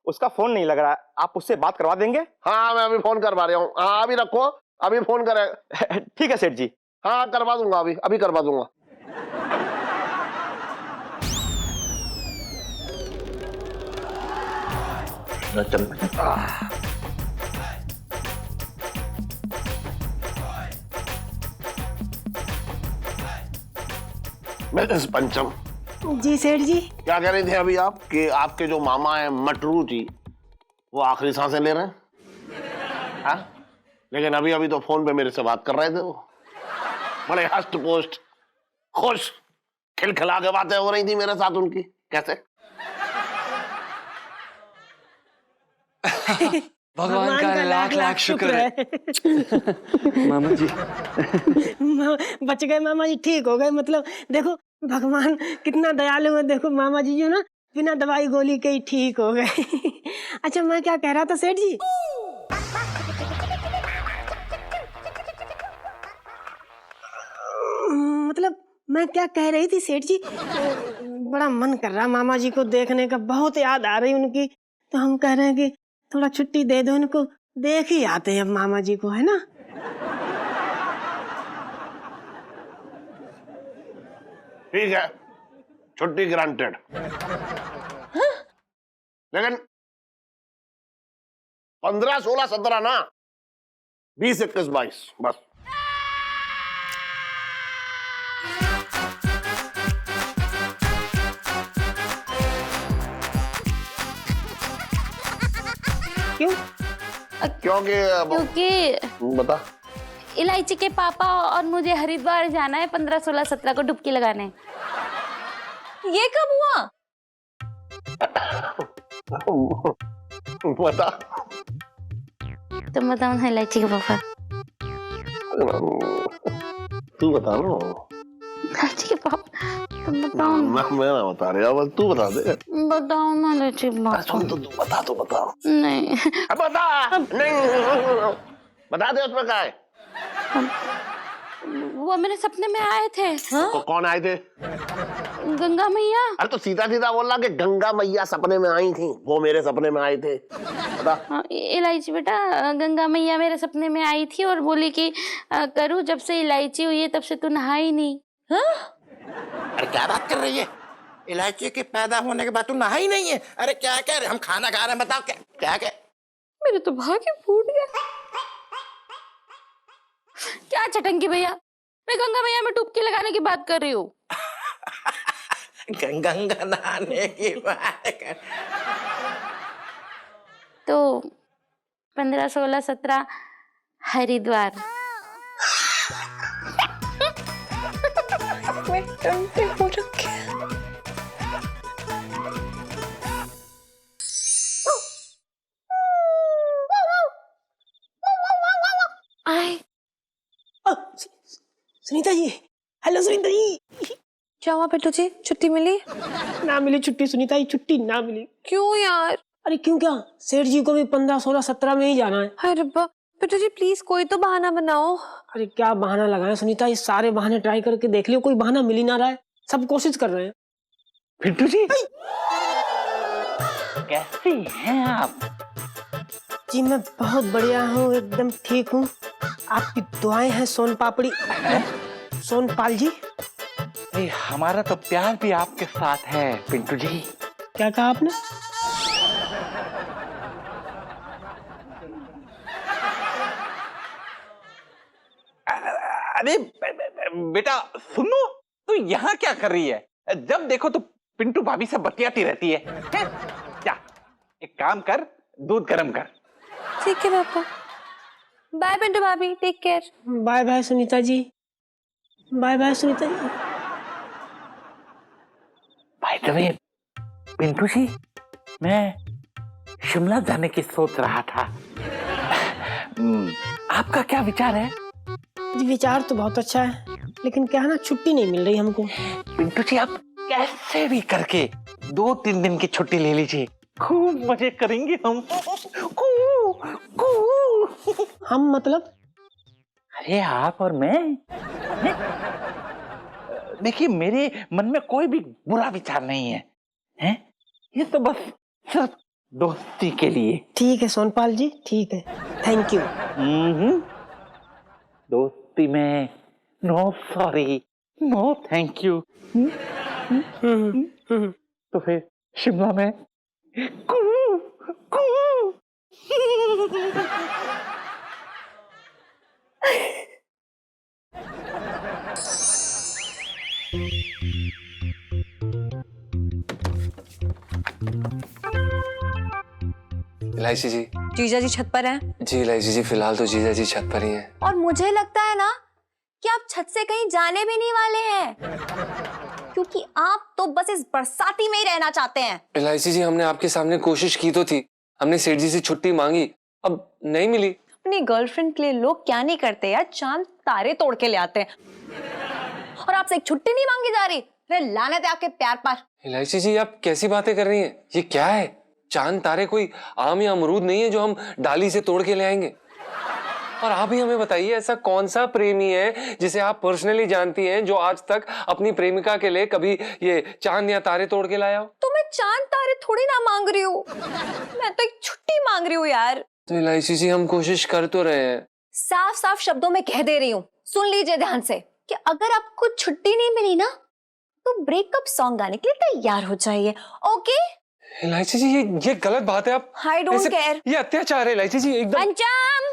S2: उसका फोन नहीं लग रहा है, आप उससे बात करवा देंगे?
S6: हाँ मैं अभी फोन करवा रहा हूँ। हाँ अभी रखो, अभी फोन करे।
S2: ठीक है सेठ जी।
S6: हाँ करवा दूंगा, अभी अभी करवा दूंगा। मिसेस पंचम।
S4: जी सेठ जी।
S6: क्या कह रही थी अभी आप कि आपके जो मामा है मटरू जी, वो आखिरी सांसें ले रहे हैं? हाँ? लेकिन अभी अभी तो फोन पे मेरे से बात कर रहे थे। वो बड़े हष्ट पोस्ट खुश खिलखिला के बातें हो रही थी मेरे साथ उनकी। कैसे?
S1: भगवान का लाख लाख शुक्र है। मामा जी
S4: बच गए मामा जी, ठीक हो गए। मतलब देखो भगवान कितना दयालु है। देखो मामा जी जो ना बिना दवाई गोली के ही ठीक हो गए। अच्छा मैं क्या कह रहा था सेठ जी, मतलब मैं क्या कह रही थी सेठ जी, बड़ा मन कर रहा मामा जी को देखने का, बहुत याद आ रही उनकी। तो हम कह रहे हैं कि थोड़ा छुट्टी दे दो इनको, देख ही आते हैं अब मामा जी को, है ना?
S6: ठीक है, छुट्टी ग्रांटेड। लेकिन 15, 16, 17 ना, 20, 21, 22 बस।
S4: क्यों?
S10: क्योंकि
S6: बता।
S10: इलायची के पापा और मुझे हरिद्वार जाना है 15, 16, 17 को डुबकी लगाने।
S3: ये कब हुआ?
S6: बता।
S10: तुम बताओ ना इलायची के पापा।
S6: तू बता ना।
S10: इलायची के पापा तुम बताओ ना।
S6: मैं ना बता रहा, बस तू बता दे।
S10: बताओ ना इलायची के पापा।
S6: सुन तो तू बता, तो बता।
S10: नहीं
S6: बता। नहीं बता दे, उसमें क्या है?
S10: वो मेरे सपने में आए थे।
S6: तो कौन आए थे?
S10: गंगा मैया।
S6: अरे तो सीधा सीधा बोल रहा कि गंगा मैया सपने में आई थी, वो मेरे सपने में आए थे। बता।
S10: इलायची बेटा, गंगा मैया मेरे सपने में आई थी और बोली कि करूँ जब से इलायची हुई है तब से तू नहाई नहीं।
S12: अरे क्या बात कर रही है? इलायची के पैदा होने के बाद तू नहाई नहीं है? अरे क्या कह रहे, हम खाना खा रहे हैं, बताओ क्या क्या क्या?
S10: मेरे तो भाग्य फूट गया। क्या चटंगी भैया, मैं गंगा मैया में डुबकी लगाने की बात कर रही हूँ।
S12: गंगा नहाने की बात कर।
S10: तो 15, 16, 17 हरिद्वार।
S3: मैं टंटे हो रखे हैं।
S4: सुनीता जी, हेलो सुनीता जी।
S3: क्या हुआ पिंटू जी, छुट्टी मिली?
S4: ना मिली छुट्टी सुनीता जी, छुट्टी ना मिली।
S3: क्यों यार?
S4: अरे क्यों क्या, सेठ जी को भी 15, 16, 17 में ही जाना है।
S3: अरे रब्बा, पिंटू जी प्लीज कोई तो बहाना बनाओ।
S4: अरे क्या बहाना लगाए सुनीता, ये सारे बहाने ट्राई करके देख लियो, कोई बहाना मिल ही ना रहा है। सब कोशिश कर रहे हैं।
S2: पिंटू जी कैसी हैं आप?
S4: जी मैं बहुत बढ़िया हूँ, एकदम ठीक हूँ। आपकी दुआएं हैं सोन पापड़ी। सोनपाल जी।
S2: हमारा तो प्यार भी आपके साथ है पिंटू जी।
S4: क्या कहा आपने?
S2: अरे बेटा सुनो, तू यहाँ क्या कर रही है? जब देखो तो पिंटू भाभी से बतियाती रहती है। क्या एक काम कर, दूध गर्म कर।
S3: ठीक है पापा। बाय पिंटू भाभी, take care.
S4: Bye bye Sunita ji. Bye bye Sunita ji.
S2: By the way Pintu ji, मैं शिमला जाने की सोच रहा था। आपका क्या विचार है?
S4: जी विचार तो बहुत अच्छा है, लेकिन क्या है ना, छुट्टी नहीं मिल रही हमको।
S2: पिंटू जी आप कैसे भी करके 2-3 दिन की छुट्टी ले लीजिए, खूब मजे करेंगे हम। कू, कू।
S4: हम मतलब?
S2: अरे आप और मैं। देखिए मेरे मन में कोई भी बुरा विचार नहीं है, हैं? ये तो बस सिर्फ दोस्ती के लिए।
S4: ठीक है सोनपाल जी, ठीक है, थैंक यू।
S2: दोस्ती में no sorry, no thank you. तो फिर शिमला में कू, कू।
S1: इलायची जी।
S3: जीजा जी छत पर हैं।
S1: जी इलायची जी, फिलहाल तो जीजा जी छत पर ही हैं।
S3: और मुझे लगता है ना कि आप छत से कहीं जाने भी नहीं वाले हैं, क्योंकि आप तो बस इस बरसाती में ही रहना चाहते हैं।
S1: इलायची जी, हमने आपके सामने कोशिश की तो थी, हमने सेठ जी से छुट्टी मांगी, अब नहीं मिली।
S3: अपनी गर्लफ्रेंड के लिए लोग क्या नहीं करते यार, चांद तारे तोड़ के ले आते हैं। और आपसे एक छुट्टी नहीं मांगी जा रही। अरे लानत है आपके प्यार पर।
S1: इलायची जी, आप कैसी बातें कर रही हैं? ये क्या है? चांद तारे कोई आम या अमरूद नहीं है जो हम डाली से तोड़ के ले आएंगे। और आप ही हमें बताइए, ऐसा कौन सा प्रेमी है जिसे आप पर्सनली जानती हैं जो आज तक अपनी प्रेमिका के लिए कभी ये चांद या तारे तोड़ के लाया हो?
S3: तो मैं चांद तारे थोड़ी ना मांग रही हूँ, मैं तो एक छुट्टी मांग रही हूँ यार।
S1: तो इलायची जी, हम कोशिश कर तो रहे हैं।
S3: साफ साफ शब्दों में कह दे रही हूँ, सुन लीजिए ध्यान से, कि अगर आपको छुट्टी नहीं मिली ना तो ब्रेकअप सॉन्ग गाने के लिए तैयार हो जाइए। ओके
S1: इलायची जी, ये गलत बात है। आप
S3: आई डोंट केयर।
S1: ये अत्याचार है इलायची जी, एकदम।
S3: पंचम,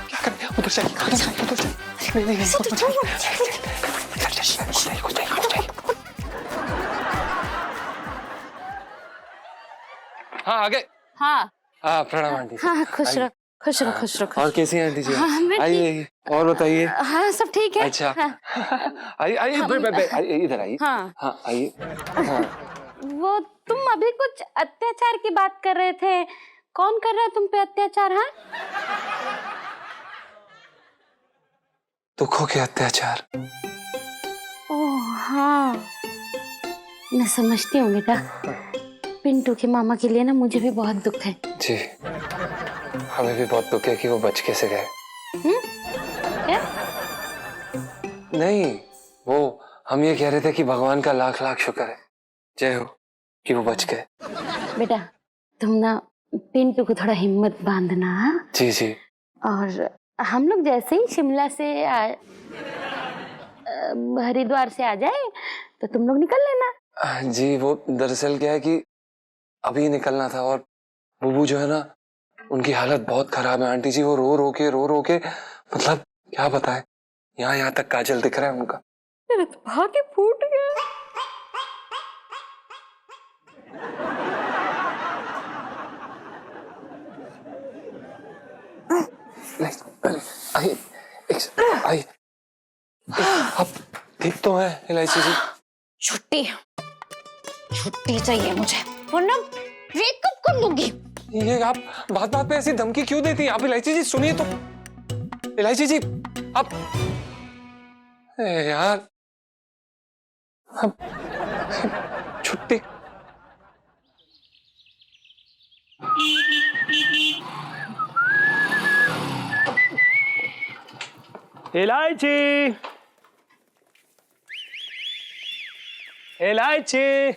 S1: क्या कर रहे हैं? उधर चलिए, उधर चलिए, उधर चलिए। नहीं, उधर चलिए। हाँ, आगे।
S10: हाँ
S1: हाँ, प्रणाम आंटी।
S10: हाँ, खुश रहो, खुश रहो, खुश रहो।
S1: और कैसी हैं आंटी जी?
S10: हाँ, मैं
S1: आइए, और बताइए।
S10: हाँ, सब ठीक है।
S1: अच्छा,
S10: हाँ।
S1: आइए, आइए, इधर आइए।
S10: हाँ।
S1: हाँ, आइए। हाँ।
S10: वो तुम अभी कुछ अत्याचार की बात कर रहे थे, कौन कर रहा है तुम पे अत्याचार? हाँ,
S1: दुखों के अत्याचार।
S10: ओह हाँ, मैं समझती हूँ बेटा। पिंटू के मामा के लिए ना मुझे भी बहुत दुख है।
S1: जी, हमें भी बहुत दुख है कि वो बच कैसे गए।
S10: क्या?
S1: नहीं, वो हम ये कह रहे थे कि भगवान का लाख लाख शुक्र है, जय हो, कि वो बच गए।
S10: बेटा तुम ना पिंटू को थोड़ा हिम्मत बांधना। हाँ?
S1: जी जी।
S10: और हम लोग जैसे ही शिमला से हरिद्वार से आ जाए तो तुम लोग निकल लेना।
S1: जी, वो दरअसल क्या है कि अभी निकलना था, और बुबू जो है ना, उनकी हालत बहुत खराब है आंटी जी। वो रो रो के मतलब क्या बताए, यहाँ तक काजल दिख रहा है उनका।
S3: मेरा तो भाग्य फूट गया।
S1: आइए, आइए, आप ठीक तो है इलायची जी?
S10: छुट्टी चाहिए मुझे, वरना ब्रेकअप कर लूंगी।
S1: ये आप बात पे ऐसी धमकी क्यों देती हैं? आप इलायची जी सुनिए तो। इलायची जी, आप यार, अब छुट्टी।
S13: इलायची, इलायची,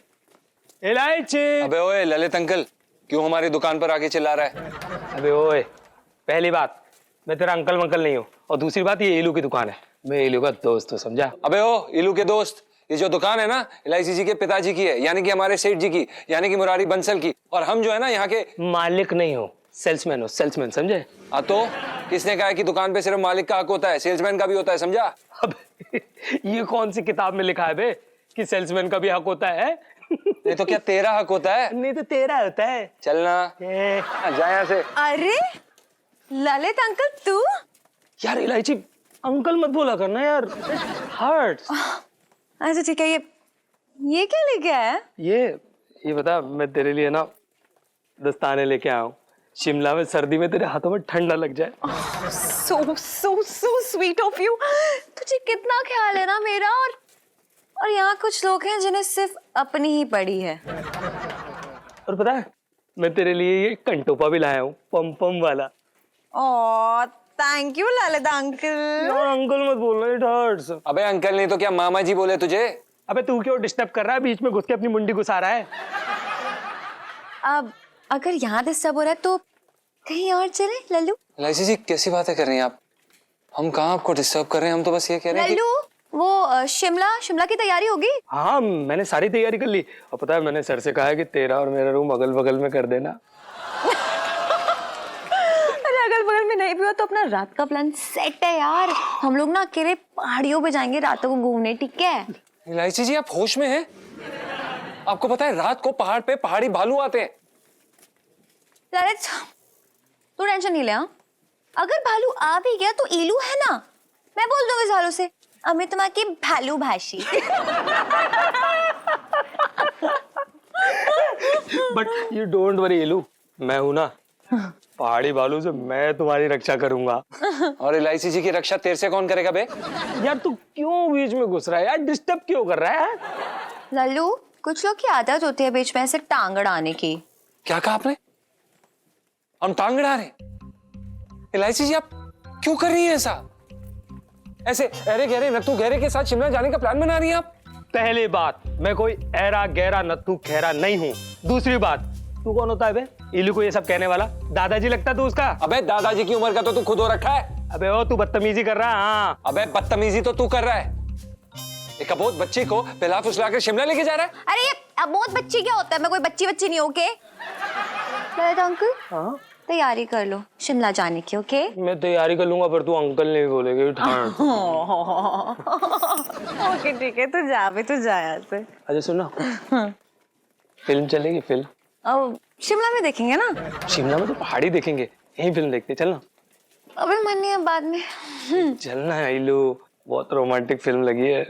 S13: इलायची।
S1: अबे ओए ललित अंकल, क्यों हमारी दुकान पर आके चिल्ला रहा है?
S13: अबे ओए, पहली बात मैं तेरा अंकल वंकल नहीं हूँ, और दूसरी बात ये इलू की दुकान है, मैं इलू का दोस्त हूँ, समझा?
S1: अबे ओ इलू के दोस्त, ये जो दुकान है ना, इलायची जी के पिताजी की है, यानी कि हमारे सेठ जी की, यानी कि मुरारी बंसल की। और हम जो है ना यहाँ के
S13: मालिक नहीं हो, सेल्समैन हो, सेल्समैन, समझे?
S1: तो किसने कहा है कि दुकान पे सिर्फ मालिक का हक होता है, सेल्समैन का भी होता है, समझा?
S13: अब ये कौन सी किताब में लिखा है बे कि सेल्समैन का भी हक होता है?
S1: नहीं तो क्या तेरा हक होता है?
S13: नहीं तो तेरा होता है।
S1: चलना जा यहाँ से।
S3: अरे ललित अंकल, तू?
S13: यार इलायची, अंकल मत बोला करना यार, हर्ट्स।
S3: अच्छा ठीक है, ये क्या लेके आया है?
S13: ये बता, मैं तेरे लिए ना दस्ताने लेके आया हूँ, शिमला में सर्दी में तेरे हाथों में ठंडा लग जाए।
S3: So sweet of you. तुझे कितना ख्याल है ना मेरा। और यहाँ कुछ लोग हैं जिन्हें सिर्फ अपनी ही पड़ी है।
S13: और पता है मैं तेरे लिए ये कंटोपा भी लाया हूँ, पम पम वाला।
S3: Oh thank you Lalit uncle.
S13: Uncle मत बोलना, इट हर्ट्स।
S1: अबे अंकल नहीं तो क्या मामा जी बोले तुझे?
S13: अबे तू क्यों डिस्टर्ब कर रहा है, बीच में घुस के अपनी मुंडी घुसा रहा है।
S3: अब अगर यहाँ डिस्टर्ब हो रहा है तो कहीं और चले लल्लू।
S1: एलआईसी जी कैसी बातें कर रही हैं आप? हम कहाँ आपको डिस्टर्ब कर रहे हैं, हम तो बस ये कह रहे हैं कि...
S3: लल्लू वो शिमला की तैयारी होगी?
S13: हाँ मैंने सारी तैयारी कर ली। और पता है मैंने सर से कहा है कि तेरा और मेरा रूम अगल बगल में कर देना।
S3: अरे अगल बगल में नहीं भी हो तो अपना रात का प्लान सेट है यार। हम लोग ना अकेले पहाड़ियों पे जाएंगे रातों को घूमने, ठीक है?
S1: एलआईसी जी आप होश में हैं? आपको पता है रात को पहाड़ पे पहाड़ी भालू आते हैं।
S3: ललित तू टेंशन नहीं ले। हाँ अगर भालू आ भी गया तो इलू है ना, मैं बोल दूंगी भालू से अमितमा की भालू भाषी।
S13: बट यू डोंट वरी एलू, मैं हूं ना, पहाड़ी भालू से मैं तुम्हारी रक्षा करूंगा।
S1: और एलआईसी जी की रक्षा तेरे से कौन करेगा बे?
S13: यार तू क्यों बीच में घुस रहा है यार, डिस्टर्ब क्यों कर रहा है?
S3: लल्लू कुछ लोग की आदत होती है बीच में ऐसे टांग अड़ाने की।
S1: क्या कहा आपने? हम टांग अड़ा रहे? एलआईसी जी आप क्यों कर रही हैं ऐसा? ऐसे अरे गहरे नत्थू गहरे के साथ शिमला जाने का प्लान बना रही हैं आप?
S13: पहली बात, मैं कोई ऐरा गहरा नत्थू खैरा नहीं हूँ। दूसरी बात, तू कौन होता है बे इलू को ये सब कहने वाला? दादाजी लगता तू उसका?
S1: अबे दादाजी की उम्र का तो तू खुद हो रखा है।
S13: अबे ओ तू बदतमीजी कर रहा है। हाँ
S1: अबे बदतमीजी तो तू कर रहा है। एक अबोध बच्ची को पिला फुसला कर शिमला लेके जा रहा है।
S3: अरे ये अबोध बच्ची क्या होता है? मैं कोई बच्ची नहीं। ओके ललित अंकल
S13: हाँ
S3: तैयारी कर लो शिमला जाने की। ओके
S13: मैं तैयारी कर लूंगा पर तू अंकल नहीं बोलेगी।
S3: ओके ठीक है तू जा यहाँ से।
S13: अच्छा सुनना, फिल्म चलेगी फिल्म?
S3: अब शिमला में देखेंगे ना।
S13: शिमला में तो पहाड़ी देखेंगे, यही फिल्म देखते चलना।
S3: अबे मन नहीं है बाद में।
S13: चलना है इलू, बहुत रोमांटिक फिल्म लगी है।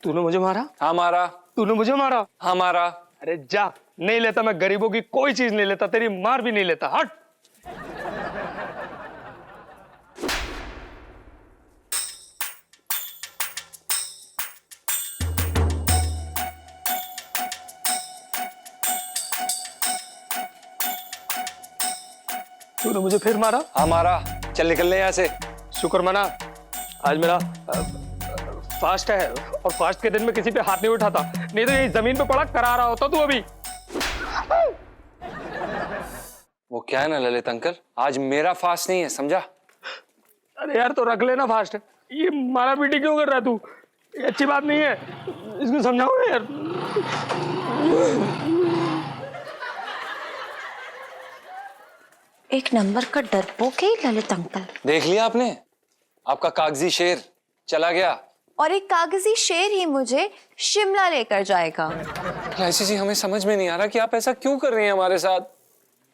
S13: तूने मुझे मारा?
S1: हाँ मारा।
S13: तूने मुझे मारा?
S1: हाँ मारा।
S13: अरे जा, नहीं लेता मैं गरीबों की कोई चीज नहीं लेता, तेरी मार भी नहीं लेता। हट। तूने मुझे फिर मारा?
S1: हाँ मारा। चल निकल ले यहाँ से।
S13: शुक्र मना, आज मेरा फास्ट है और फास्ट के दिन में किसी पे हाथ नहीं उठाता, नहीं तो यही जमीन पे पड़ा करा रहा होता तू अभी।
S1: वो क्या है ना ललित अंकल, आज मेरा फास्ट नहीं है, समझा?
S13: अरे यार तो रख लेना फास्ट। ये मारा पीटी क्यों कर रहा है तू? ये अच्छी बात नहीं है, इसको समझाओ ना यार।
S3: एक नंबर का डरपोक है ललित अंकल।
S1: देख लिया आपने? आपका कागजी शेर चला गया।
S3: और एक कागजी शेर ही मुझे शिमला लेकर जाएगा।
S1: एलआईसी जी हमें समझ में नहीं आ रहा कि आप ऐसा क्यों कर रही हैं हमारे साथ।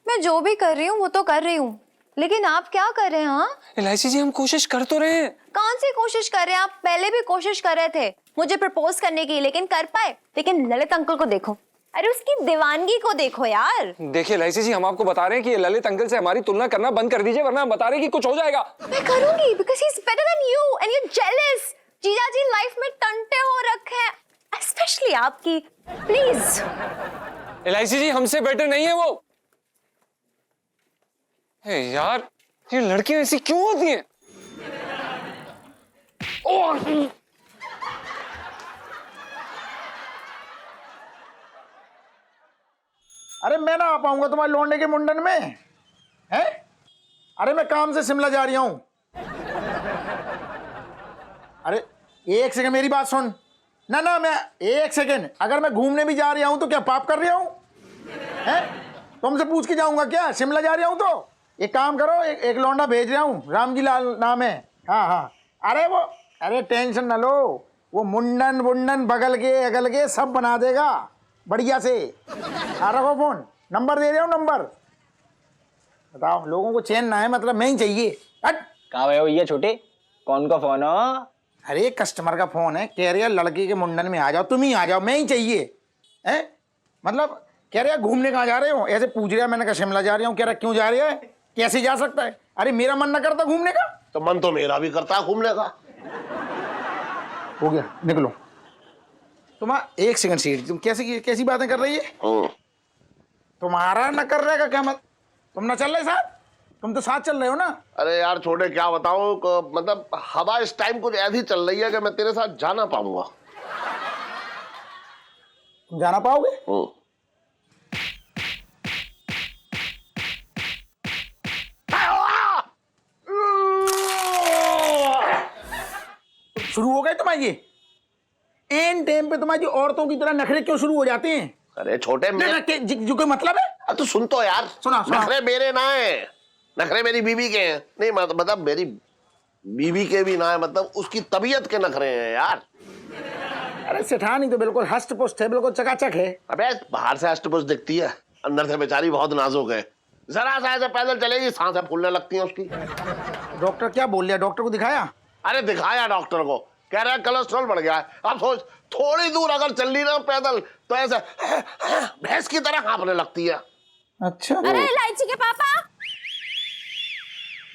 S3: मैं जो भी कर रही हूँ वो तो कर रही हूँ, लेकिन आप क्या कर रहे हैं? हाँ
S1: एलआईसी जी हम कोशिश कर तो रहे हैं।
S3: कौन सी कोशिश कर रहे हैं? आप पहले भी कोशिश कर रहे थे मुझे प्रपोज करने की, लेकिन कर पाए? लेकिन ललित अंकल को देखो, अरे उसकी दीवानगी को देखो यार।
S1: देखिए एलआईसी जी हम आपको बता रहे हैं कि ये ललित अंकल से हमारी तुलना करना बंद कर दीजिए, वरना हम बता रहे हैं कि कुछ हो जाएगा।
S3: मैं करूंगी because he's better than you and you're jealous। जीजा जी लाइफ में टंटे हो रखे हैं, स्पेशली आपकी। प्लीज
S1: एलआईसी जी हमसे बेटर नहीं है वो। हे यार ये लड़कियां ऐसी क्यों होती हैं?
S7: अरे मैं ना आ पाऊंगा तुम्हारे लौंडे के मुंडन में है? अरे मैं काम से शिमला जा रही हूं। अरे एक सेकंड मेरी बात सुन ना मैं एक सेकंड, अगर मैं घूमने भी जा रहा हूं तो क्या पाप कर रहा हूं? हैं? तुमसे पूछ के जाऊंगा क्या? शिमला जा रहा हूं तो एक काम करो, एक लौंडा भेज रहा हूं, रामजी लाल नाम है। हाँ अरे टेंशन ना लो, वो मुंडन वुंडन बगल के अगल के सब बना देगा बढ़िया से। रखो फोन, नंबर दे रहा हूँ, नंबर बताओ। लोगों को चैन ना है, मतलब मैं ही चाहिए। हट।
S4: कहाँ गए हो ये छोटे? कौन का फोन हो?
S7: अरे कस्टमर का फोन है, कह रहे लड़की के मुंडन में आ जाओ, तुम ही आ जाओ, मैं ही चाहिए है। मतलब कह रहे घूमने कहाँ जा रहे हो, ऐसे पूछ रहा। मैंने कहा शिमला जा रहा हूँ। कह रहा क्यों जा रहे है, कैसे जा सकता है? अरे मेरा मन न करता घूमने का।
S6: तो मन तो मेरा भी करता है घूमने का।
S7: हो गया, निकलो। तुम्हारा एक सेकंड सीट, तुम कैसी बातें कर रही है? तुम्हारा न कर रहे का क्या मत, तुम न चल रहे साथ? तुम तो साथ चल रहे हो ना।
S6: अरे यार छोटे, क्या बताऊं, मतलब हवा इस टाइम कुछ ऐसी चल रही है कि मैं तेरे साथ जा ना पाऊंगा।
S7: तुम जाना पाओगे? शुरू हो गए तुम्हारे ये एन टाइम पे, तुम्हारी औरतों की तरह नखरे क्यों शुरू हो जाते हैं?
S6: अरे छोटे,
S7: जो कोई मतलब है?
S6: तू सुन तो यार।
S7: सुना।
S6: नखरे मेरे ना है, नखरे मेरी बीवी के हैं। नहीं मतलब मेरी बीवी के भी ना है, मतलब उसकी तबीयत के नखरे हैं यार।
S7: अरे सेठानी तो बिल्कुल हष्ट पुष्ट है, बिल्कुल चकाचक है।
S6: अबे बाहर से हष्ट पुष्ट दिखती है, अंदर से बेचारी बहुत नाजुक है। जरा सा ऐसे पैदल चलेगी सांसें फूलने लगती हैं उसकी।
S7: डॉक्टर क्या बोल रहा? डॉक्टर को दिखाया?
S6: अरे दिखाया डॉक्टर को, कह रहा है कोलेस्ट्रॉल बढ़ गया है। अब सोच, थोड़ी दूर अगर चल ली ना पैदल तो ऐसे भैंस की तरह कांपने लगती है।
S7: अच्छा।
S10: अरे इलायची के पापा,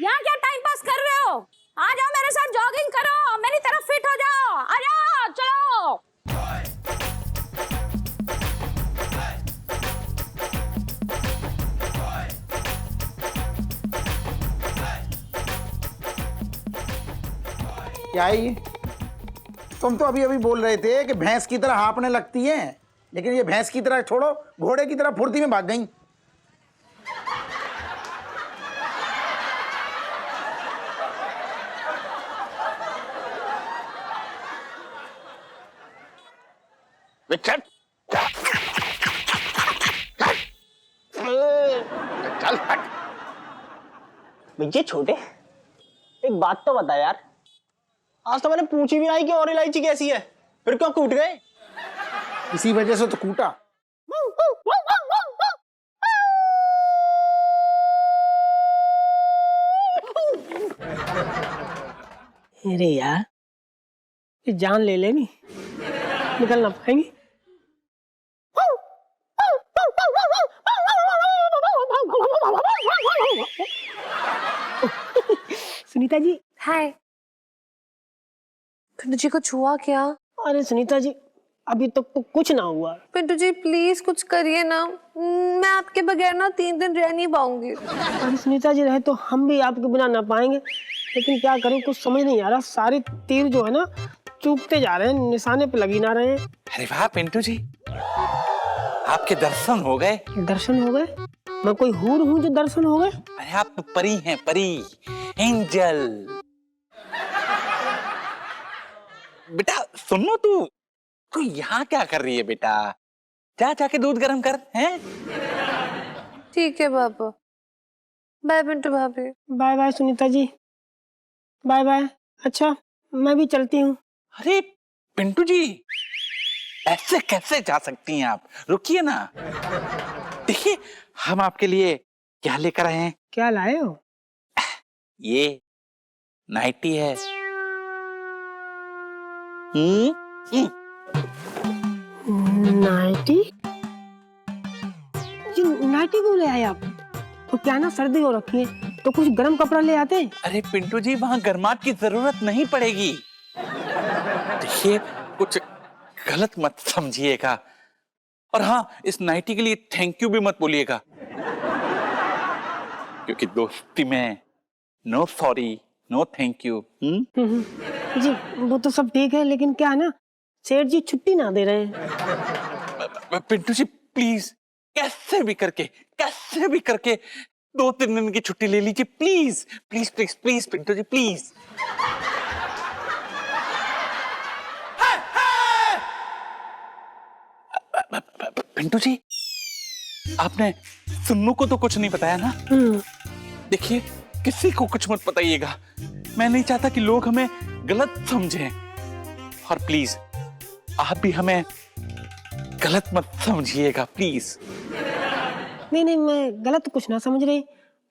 S10: यहाँ क्या टाइम पास कर रहे हो? आ जाओ मेरे साथ जॉगिंग करो, मेरी तरफ फिट हो जाओ। आ जाओ, चलो।
S7: क्या है ये? तुम तो अभी बोल रहे थे कि भैंस की तरह हाँपने लगती है, लेकिन ये भैंस की तरह छोड़ो, घोड़े की तरह फुर्ती में भाग गई।
S6: चल हट।
S4: भैया छोटे, एक बात तो बता यार, आज तो मैंने पूछी भी नहीं कि और इलायची कैसी है, फिर क्यों कूट गए?
S7: इसी वजह से तो कूटा।
S4: अरे यार, ये जान ले लेनी, निकल ना पाएंगी। सुनीता जी।
S3: हाय। पिंटू जी को छुआ क्या?
S4: अरे सुनीता जी, अभी तक तो कुछ ना हुआ।
S3: पिंटू जी प्लीज कुछ करिए ना, मैं आपके बगैर ना 3 दिन रह नहीं पाऊंगी।
S4: अरे सुनीता जी, रहे तो हम भी आपके बिना ना पाएंगे, लेकिन क्या करूं, कुछ समझ नहीं आ रहा। सारे तीर जो है ना चूकते जा रहे हैं, निशाने पे लगी ना रहे हैं।
S2: अरे वाह पिंटू जी, आपके दर्शन हो गए।
S4: दर्शन हो गए? मैं कोई हूर हूँ जो दर्शन हो गए?
S2: अरे आप तो परी हैं, परी, एंजल। बेटा सुनो, तू यहाँ क्या कर रही है बेटा? जाके दूध गर्म कर। हैं?
S3: ठीक है पापा। बाय पिंटू भाभी।
S4: Bye bye Sunita ji, bye bye. अच्छा मैं भी चलती हूँ।
S2: अरे पिंटू जी, ऐसे कैसे जा सकती हैं आप? रुकिए ना, देखिए हम आपके लिए क्या लेकर आए हैं।
S4: क्या लाए हो?
S2: ये नाइटी है।
S4: नाइटी? ये नाइटी क्यों ले आए आप? तो क्या ना सर्दी हो रखी है, तो कुछ गर्म कपड़ा ले आते।
S2: अरे पिंटू जी, वहां गर्माहट की जरूरत नहीं पड़ेगी। देखिए कुछ गलत मत समझिएगा, और हाँ, इस नाइटी के लिए थैंक यू भी मत बोलिएगा, क्योंकि दोस्ती में no sorry no thank you.
S4: जी वो तो सब ठीक है, लेकिन क्या है ना, सेठ जी छुट्टी ना दे रहे हैं।
S2: पिंटू जी प्लीज, कैसे भी करके 2-3 दिन की छुट्टी ले लीजिए please please please please Pintu ji please. Pintu ji, आपने सुन्नू को तो कुछ नहीं बताया ना? देखिए किसी को कुछ मत बताइएगा, मैं नहीं चाहता कि लोग हमें गलत समझें, और प्लीज आप भी हमें गलत मत समझिएगा प्लीज।
S4: नहीं मैं गलत कुछ ना समझ रही।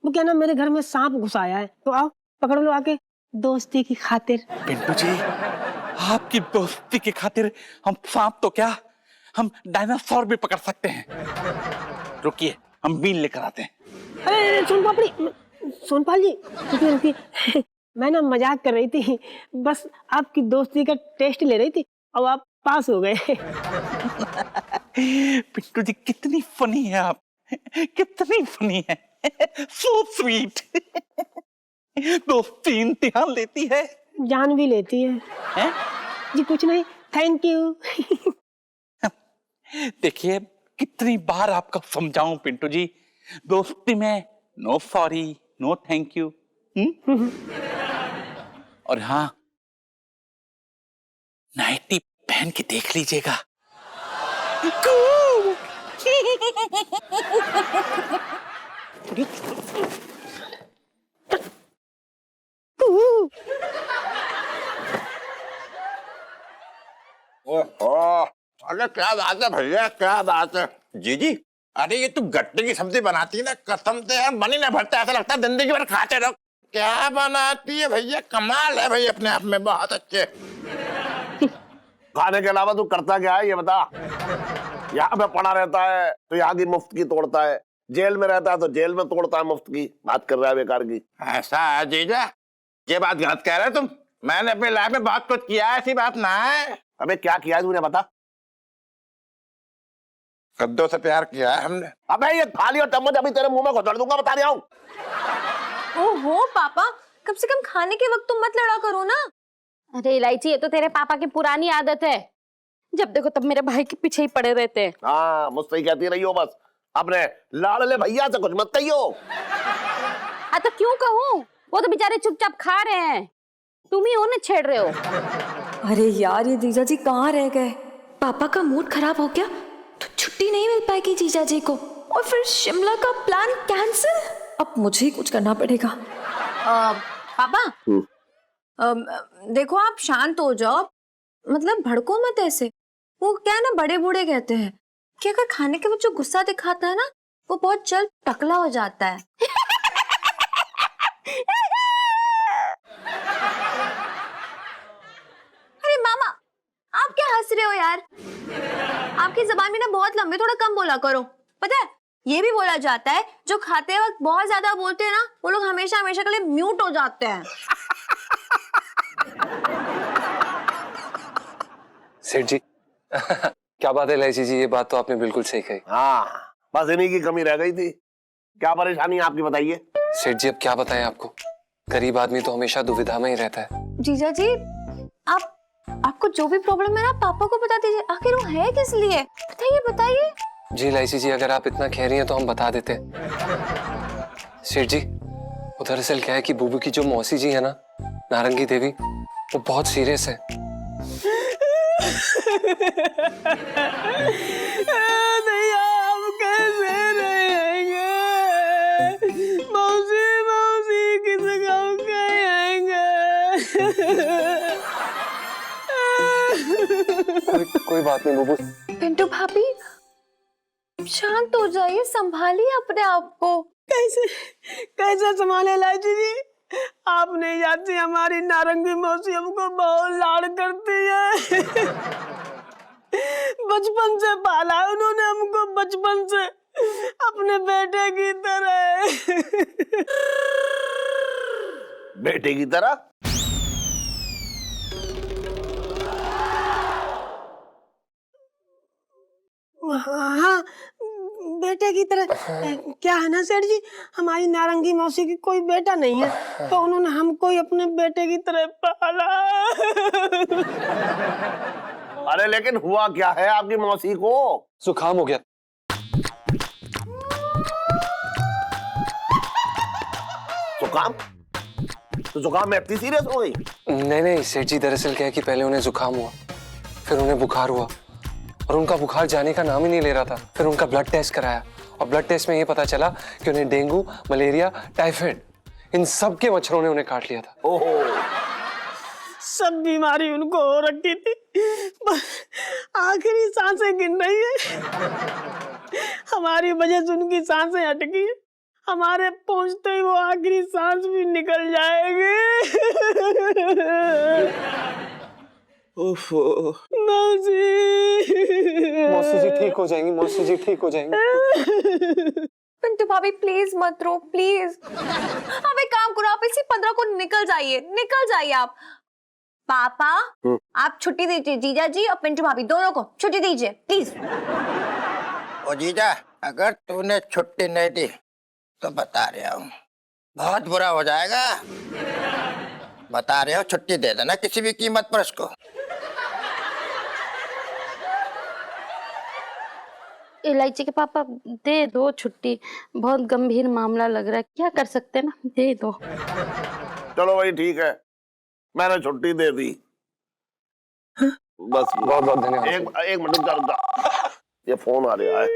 S4: वो क्या ना, मेरे घर में सांप घुस आया है, तो आओ पकड़ लो आके दोस्ती की खातिर।
S2: पिंटू जी, आपकी दोस्ती की खातिर हम सांप तो क्या, हम डायनासोर भी पकड़ सकते हैं। रुकिए, हम बीन लेकर आते हैं।
S4: अरे सोन पापड़ी, सोनपाल जी रुकिए रुकिए, मैं ना मजाक कर रही थी, बस आपकी दोस्ती का टेस्ट ले रही थी और आप पास हो गए।
S2: पिंटू जी कितनी फनी है आप, कितनी फनी है, सो स्वीट। दोस्ती इम्तिहान लेती है,
S4: जान भी लेती है।
S2: हैं?
S4: जी कुछ नहीं, थैंक यू।
S2: देखिए कितनी बार आपको समझाऊं पिंटू जी, दोस्ती में no sorry no thank you. और हाँ, नाइटी पहन के देख लीजिएगा।
S12: ओह, अरे क्या बात है भैया, क्या बात है। जी जी, अरे ये तू गट्टे की सब्जी बनाती है ना, कसम से यार मन ही ना भरता, ऐसा लगता है जिंदगी भर खाते रहो। क्या बनाती है भैया, कमाल है भाई, अपने आप में बहुत अच्छे।
S6: खाने के अलावा तू करता क्या है ये बता। यहाँ पे पड़ा रहता है तो यहाँ की मुफ्त की तोड़ता है, जेल में रहता है तो जेल में तोड़ता है मुफ्त की। बात कर रहा है बेकार की।
S12: ऐसा है जीजा, ये बात गलत कह रहे तुम। मैंने अपनी लाइफ में बहुत कुछ किया है, ऐसी बात ना है।
S6: अबे क्या किया है तूने बता।
S12: कद्दू से प्यार किया है हमने।
S6: अबे ये थाली और चम्मच अभी तेरे मुंह में घुसा दूंगा, बता रहा हूँ।
S3: ओहो पापा, कम से कम खाने के वक्त तुम मत लड़ा करो ना।
S10: अरे इलायची, ये तो तेरे पापा की पुरानी आदत है, जब देखो तब मेरे भाई के पीछे ही पड़े रहते हैं।
S6: हाँ, मुझसे ही कहती रही हो बस, अपने लाडले भैया से कुछ मत कहियो।
S10: हाँ तो क्यों कहूँ, वो तो बेचारे चुपचाप खा रहे हैं, तुम ही उन्हें छेड़ रहे हो।
S3: अरे यार, ये जीजा जी कहाँ रह गए। पापा का मूड खराब हो गया तो छुट्टी नहीं मिल पाएगी जीजा जी को, और फिर शिमला का प्लान कैंसिल। अब मुझे ही कुछ करना पड़ेगा। पापा देखो, आप शांत हो जाओ, मतलब भड़को मत ऐसे। वो क्या है ना, बड़े बूढ़े कहते हैं कि अगर खाने के वक्त जो गुस्सा दिखाता है ना, वो बहुत जल्द टकला हो जाता है। अरे मामा, आप क्या हंस रहे हो यार। आपकी जबान में ना बहुत लंबे, थोड़ा कम बोला करो। पता है, ये भी बोला जाता है जो खाते वक्त बहुत ज्यादा बोलते हैं ना, वो लोग हमेशा हमेशा के लिए म्यूट हो जाते हैं।
S1: सेठ जी क्या बात है इलायची जी, ये बात तो आपने बिल्कुल सही कही।
S6: हाँ, बस इन्हीं की कमी रह गई थी। क्या परेशानी है आपकी बताइए।
S1: सेठ जी अब क्या बताएं आपको, गरीब आदमी तो हमेशा दुविधा में ही रहता है।
S3: जीजा जी, आपको जो भी प्रॉब्लम है ना, पापा को बता दीजिए। आखिर वो है किस लिए, बताइए बताइए।
S1: जी इलायची जी, अगर आप इतना कह रही हैं तो हम बता देते। सेठ जी, वो दरअसल क्या है कि बुबू की जो मौसी जी है ना, नारंगी देवी, वो बहुत सीरियस है।
S4: भैया हम कैसे रहेंगे, मौसी मौसी किस गाँव कहेंगे।
S1: कोई बात नहीं बुबू।
S3: पिंटू भाभी, शांत हो जाइए, संभालिए अपने आप को।
S4: कैसे कैसे संभाले इलायची जी, आप नहीं जानती हमारी नारंगी मौसी हमको बहुत लाड़ करती है। बचपन से पाला है उन्होंने हमको, बचपन से अपने बेटे की तरह।
S6: बेटे की तरह?
S4: हाँ, बेटे की तरह। क्या है ना सेठ जी, हमारी नारंगी मौसी की कोई बेटा नहीं है, तो उन्होंने हमको ही अपने बेटे की तरह पाला।
S6: अरे लेकिन हुआ क्या है आपकी मौसी को?
S1: जुकाम हो गया।
S6: जुकाम? तो जुकाम में इतनी सीरियस हो गई?
S1: नहीं सेठ जी, दरअसल क्या है कि पहले उन्हें जुकाम हुआ, फिर उन्हें बुखार हुआ, और उनका बुखार जाने का नाम ही नहीं ले रहा था। फिर उनका ब्लड टेस्ट कराया, और ब्लड टेस्ट में ये पता चला कि उन्हें डेंगू, मलेरिया, टाइफाइड, इन सब के मच्छरों ने उन्हें काट लिया था।
S6: ओहो,
S4: सब बीमारी उनको हो रखी थी, बस आखिरी सांसें गिन रही है। हमारी वजह से उनकी सांसें अटकी है, हमारे पहुंचते ही वो आखिरी सांस भी निकल जाएगी।
S1: ओफो।
S4: मौसी।
S1: मौसी जी ठीक हो जाएंगी, मौसी जी ठीक हो जाएंगी।
S3: पिंटू भाभी प्लीज मत रो प्लीज। आप एक काम करो, आप इसी 15 को निकल जाइए आप। पापा आप छुट्टी दीजिए जीजा जी और पिंटू भाभी दोनों को छुट्टी दीजिए प्लीज।
S12: ओ जीजा, अगर तूने छुट्टी नहीं दी तो बता रहा हूँ बहुत बुरा हो जाएगा। बता रहे हो, छुट्टी दे देना किसी भी कीमत पर उसको।
S10: इलायची के पापा दे दो छुट्टी, बहुत गंभीर मामला लग रहा है, क्या कर सकते हैं ना, दे दो।
S6: चलो भाई ठीक है, मैंने छुट्टी दे दी। बस
S1: बहुत बहुत धन्यवाद।
S6: एक मिनट रुक जा, ये फोन आ रहा है।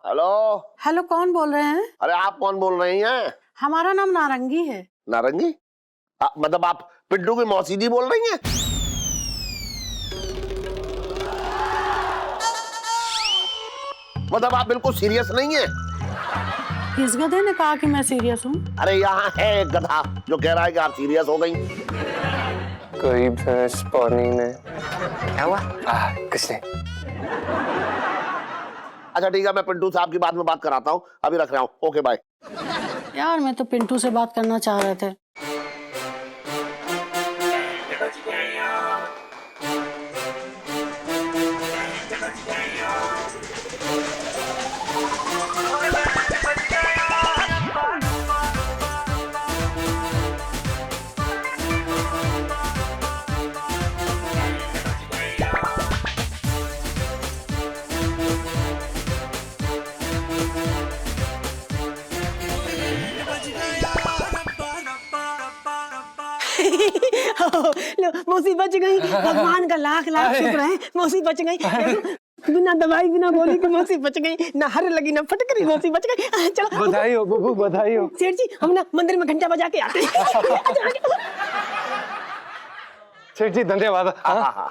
S6: हेलो
S11: हेलो, कौन बोल रहे हैं?
S6: अरे आप कौन बोल रही हैं?
S11: हमारा नाम नारंगी है।
S6: नारंगी? मतलब आप पिंटू की मौसी जी बोल रही हैं? मतलब आप बिल्कुल सीरियस नहीं है?
S11: किस गधे ने कहा कि मैं सीरियस हूँ?
S6: अरे यहाँ है एक गधा जो कह रहा है कि आप सीरियस हो गई।
S1: कोई भैंस पानी में।
S12: क्या हुआ?
S1: कुछ नहीं।
S6: अच्छा ठीक है, मैं पिंटू साहब की बाद में बात कराता हूँ, अभी रख रहा हूँ। Okay bye.
S11: यार मैं तो पिंटू से बात करना चाह रहे थे।
S4: लो मौसी बच गई, भगवान का लाख लाख शुक्र है, मौसी बच गई। बिना दवाई बिना गोली के मौसी बच गई, ना हर लगी ना फटकरी, मौसी बच गई। चलो
S1: बधाई हो बबू, बधाई हो।
S4: सेठ जी हम ना मंदिर में घंटा बजा के आते हैं।
S1: सेठ जी धन्यवाद।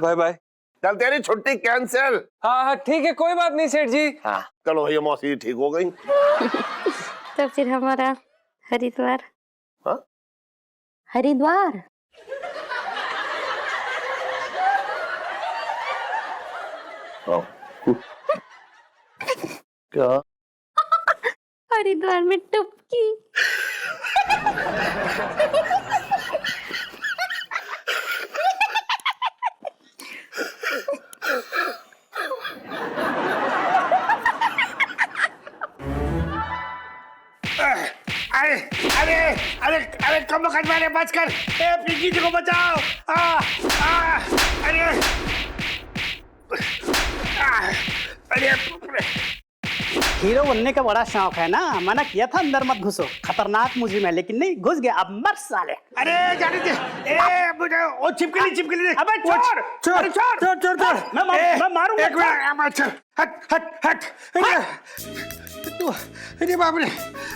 S1: Bye bye.
S6: चल तेरी छुट्टी कैंसिल।
S1: हाँ ठीक है, कोई बात नहीं सेठ जी।
S6: हाँ चलो भैया, मौसी ठीक हो गई।
S10: तो फिर हमारा हरिद्वार।
S6: हाँ?
S10: हरिद्वार
S6: क्या?
S10: हरिद्वार में टुपकी।
S8: अरे अरे अरे अरे कम वक्त मैंने बच कर, पिंकी जी को बचाओ। अरे अरे
S9: हीरो बनने का बड़ा शौक है ना, मना किया था अंदर मत घुसो, खतरनाक मुजरिम है, लेकिन नहीं घुस गया, अब मर साले।
S8: अरे जाने दे, ओ चिपकली।
S9: अबे छोड़ छोड़ छोड़ छोड़ छोड़, मैं मारूंगा।
S8: एक मिनट, हट। अरे बाप रे,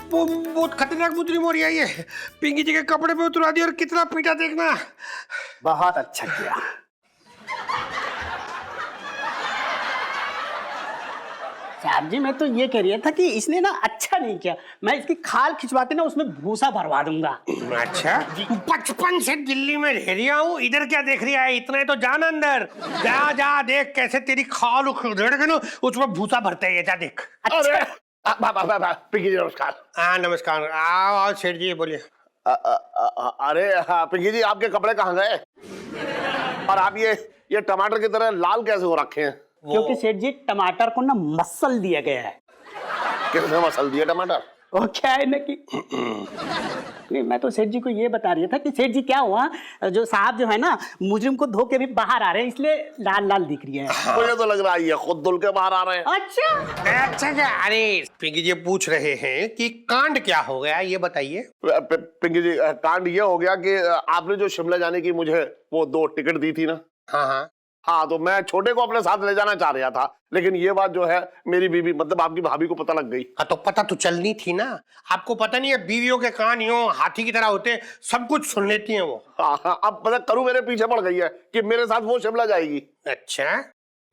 S8: वो बहुत खतरनाक मुजरिम हो रही है ये। पिंकी जी के कपड़े पे उतरा दिया और कितना पीटा देखना।
S9: बहुत अच्छा किया। साहब जी मैं तो ये कह रहा था कि इसने ना अच्छा नहीं किया, मैं इसकी खाल खिंचवा के ना उसमें भूसा भरवा दूंगा।
S8: अच्छा, 55 से दिल्ली में रह रहा हूँ, इधर क्या देख रही है? इतना है तो जान अंदर, जा देख कैसे तेरी खाल उधेड़ के ना उसमें भूसा भरते है, जा देख।
S6: अरे पिंकी जी नमस्कार।
S8: हाँ नमस्कार, आओ सेठ जी बोलिए।
S6: अरे पिंकी जी, आपके कपड़े कहाँ गए? और आप ये टमाटर की तरह लाल कैसे हो रखे हैं?
S9: क्योंकि सेठ जी टमाटर को ना मसल दिया गया है।
S6: किसने मसल दिया टमाटर?
S9: वो क्या है ना कि नहीं, मैं तो सेठ जी को ये बता रहा था कि सेठ जी क्या हुआ, जो साहब जो है ना मुजरिम को धो के भी बाहर आ रहे हैं, इसलिए लाल लाल दिख रही है।
S6: मुझे तो लग रहा है ये खुद धुल के बाहर आ रहे हैं।
S8: अच्छा क्या? अरे पिंकी जी पूछ रहे हैं कि कांड क्या हो गया, ये बताइए।
S6: पिंकी जी, कांड ये हो गया कि आपने जो शिमला जाने की मुझे वो 2 टिकट दी थी ना। हाँ, तो मैं छोटे को अपने साथ ले जाना चाह रहा था, लेकिन ये बात जो है मेरी बीवी मतलब आपकी भाभी को पता लग गई।
S8: हाँ तो पता तो चलनी थी ना, आपको पता नहीं है बीवियों के कान यूं हाथी की तरह होते, सब कुछ सुन लेती हैं वो।
S6: हाँ, अब पता करूँ मेरे पीछे पड़ गई है कि मेरे साथ वो शिमला जाएगी।
S8: अच्छा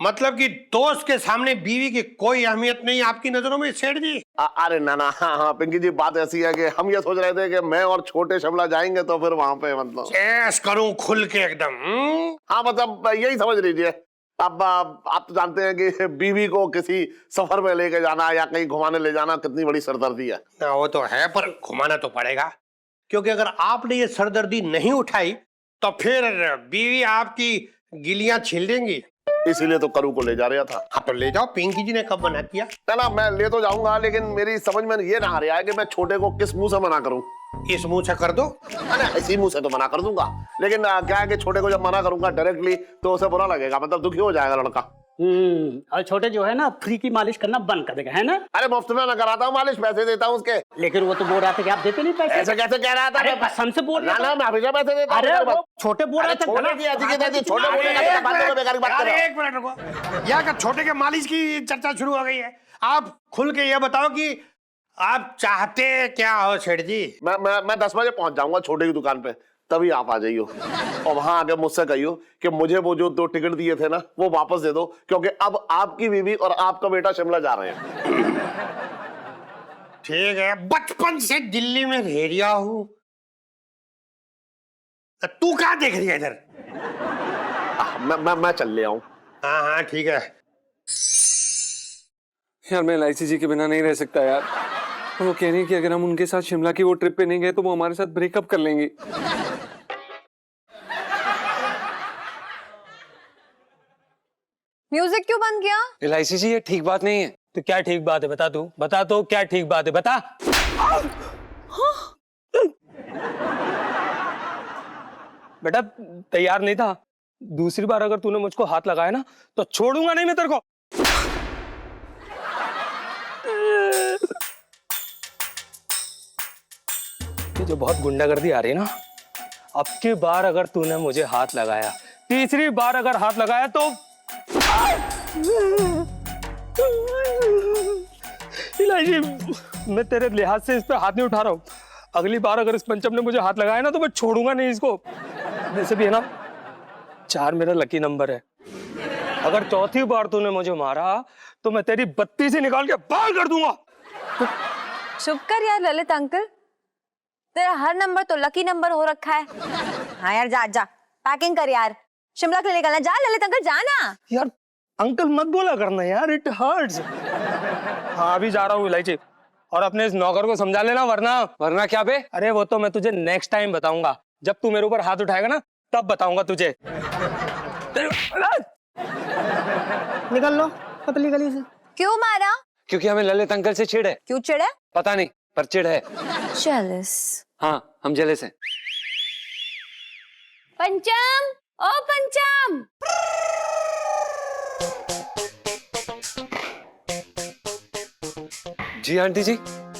S8: मतलब कि दोस्त के सामने बीवी की कोई अहमियत नहीं आपकी नजरों में सेठ जी?
S6: अरे ना ना, हाँ हाँ पिंकी जी, बात ऐसी है कि हम ये सोच रहे थे कि मैं और छोटे शिमला जाएंगे तो फिर वहां पे मतलब
S8: ऐश करूं खुल के एकदम।
S6: हाँ मतलब यही समझ लीजिए। अब आप तो जानते हैं कि बीवी को किसी सफर में लेके जाना या कहीं घुमाने ले जाना कितनी बड़ी सरदर्दी है।
S8: वो तो है, पर घुमाना तो पड़ेगा, क्योंकि अगर आपने ये सरदर्दी नहीं उठाई तो फिर बीवी आपकी गिलियां छील देंगी।
S6: इसीलिए तो करू को ले जा रहा था।
S8: हाँ तो ले जाओ, पिंकी जी ने कब मना किया?
S6: ना मैं ले तो जाऊंगा, लेकिन मेरी समझ में ये ना आ रहा है कि मैं छोटे को किस मुंह से मना करूं।
S8: इस मुंह से कर दो।
S6: अरे इसी मुंह से तो मना कर दूंगा, लेकिन क्या है कि छोटे को जब मना करूंगा डायरेक्टली तो उसे बुरा लगेगा, मतलब दुखी हो जाएगा लड़का।
S9: और छोटे जो है ना फ्री की मालिश करना बंद कर देगा, है ना?
S6: अरे मुफ्त में मैं कराता हूँ मालिश, पैसे देता हूँ उसके।
S9: लेकिन वो तो बोल रहा था कि आप देते नहीं पैसे।
S6: ऐसे कैसे कह रहा था?
S9: अरे कसम से बोल रहा था।
S6: मैं हमेशा पैसे देता हूँ।
S9: अरे वो छोटे बोल रहा था।
S6: छोटे की ऐसी की तैसी, छोटे बोलेगा तो बातों में बेकार की बात कर रहा हूं।
S8: एक मिनट रुको, यहाँ का छोटे के मालिश की चर्चा शुरू हो गई है। आप खुल के ये बताओ कि आप चाहते क्या हो सेठ जी?
S6: मैं 10 बजे पहुंच जाऊंगा छोटे की दुकान पे, तभी आप आ जाइयो और वहां आके मुझसे कहियो कि मुझे वो जो 2 टिकट दिए थे ना वो वापस दे दो, क्योंकि अब आपकी बीवी और आपका बेटा शिमला जा रहे हैं।
S8: ठीक है, बचपन से दिल्ली में रह रिया हूं, तू क्या देख रही है इधर?
S6: मैं चल ले आऊं।
S8: हाँ हाँ ठीक है।
S1: यार मैं एलआईसी जी के बिना नहीं रह सकता यार। वो कह रही है कि अगर हम उनके साथ शिमला की वो ट्रिप पे नहीं गए तो वो हमारे साथ ब्रेकअप कर लेंगी।
S3: म्यूजिक क्यों बंद किया?
S1: एलआईसी जी ये ठीक बात नहीं है।
S13: तो क्या ठीक बात है बता, तू बता, तो क्या ठीक बात है बता। बेटा तैयार नहीं था, दूसरी बार अगर तूने मुझको हाथ लगाया ना तो छोड़ूंगा नहीं मैं तेरे को। ये जो बहुत गुंडागर्दी आ रही है ना, अब की बार अगर तूने मुझे हाथ लगाया, तीसरी बार अगर हाथ लगाया तो इलाही, मैं तेरे लिहाज से इस पे हाथ नहीं उठा रहा हूँ। अगली बार अगर इस पंचम ने मुझे हाथ लगाया ना तो मैं छोड़ूंगा नहीं इसको। वैसे भी है ना 4 मेरा लकी नंबर है। अगर चौथी बार तूने मुझे मारा तो मैं तेरी बत्ती से निकाल के बाहर कर दूंगा।
S3: चुप कर यार ललित अंकल, तेरा हर नंबर तो लकी नंबर हो रखा है। हाँ यार जा जा पैकिंग कर यार, शिमला के लिए निकलना। जा ललित अंकल जाना।
S13: यार अंकल मत बोला करना यार, इट हर्ट्स। हाँ अभी जा रहा हूँ इलायची, और अपने इस नौकर को समझा लेना, वरना क्या बे? अरे वो तो मैं तुझे नेक्स्ट टाइम बताऊंगा, जब तू मेरे ऊपर हाथ उठाएगा ना तब बताऊंगा तुझे।
S4: निकल लो पतली गली से।
S3: क्यों मारा?
S1: क्योंकि हमें ललित अंकल से चिढ़ है।
S3: क्यों चिढ़े?
S1: पता नहीं पर चिढ़ है।
S3: जेलस।
S1: हाँ हम जेलस हैं।
S10: पंचम, ओ पंचम।
S1: जी आंटी जी।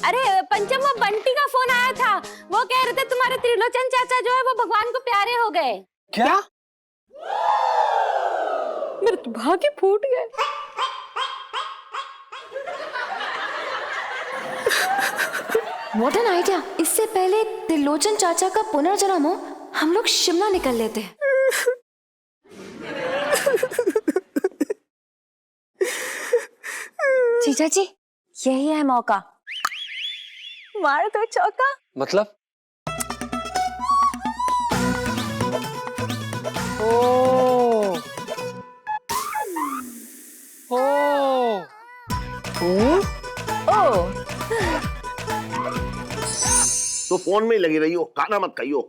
S10: अरे पंचम, वो बंटी का फोन आया था, वो कह रहे थे तुम्हारे त्रिलोचन चाचा जो है वो भगवान को प्यारे हो गए।
S1: क्या?
S3: मेरे तो भाग्य फूट गए।
S14: What an idea. इससे पहले त्रिलोचन चाचा का पुनर्जन्म हो, हम लोग शिमला निकल लेते हैं।
S3: जीजा जी यही है मौका, मार दो चौका।
S1: मतलब?
S13: ओ
S6: तो फोन में ही लगी रही हो, खाना मत खाइयो।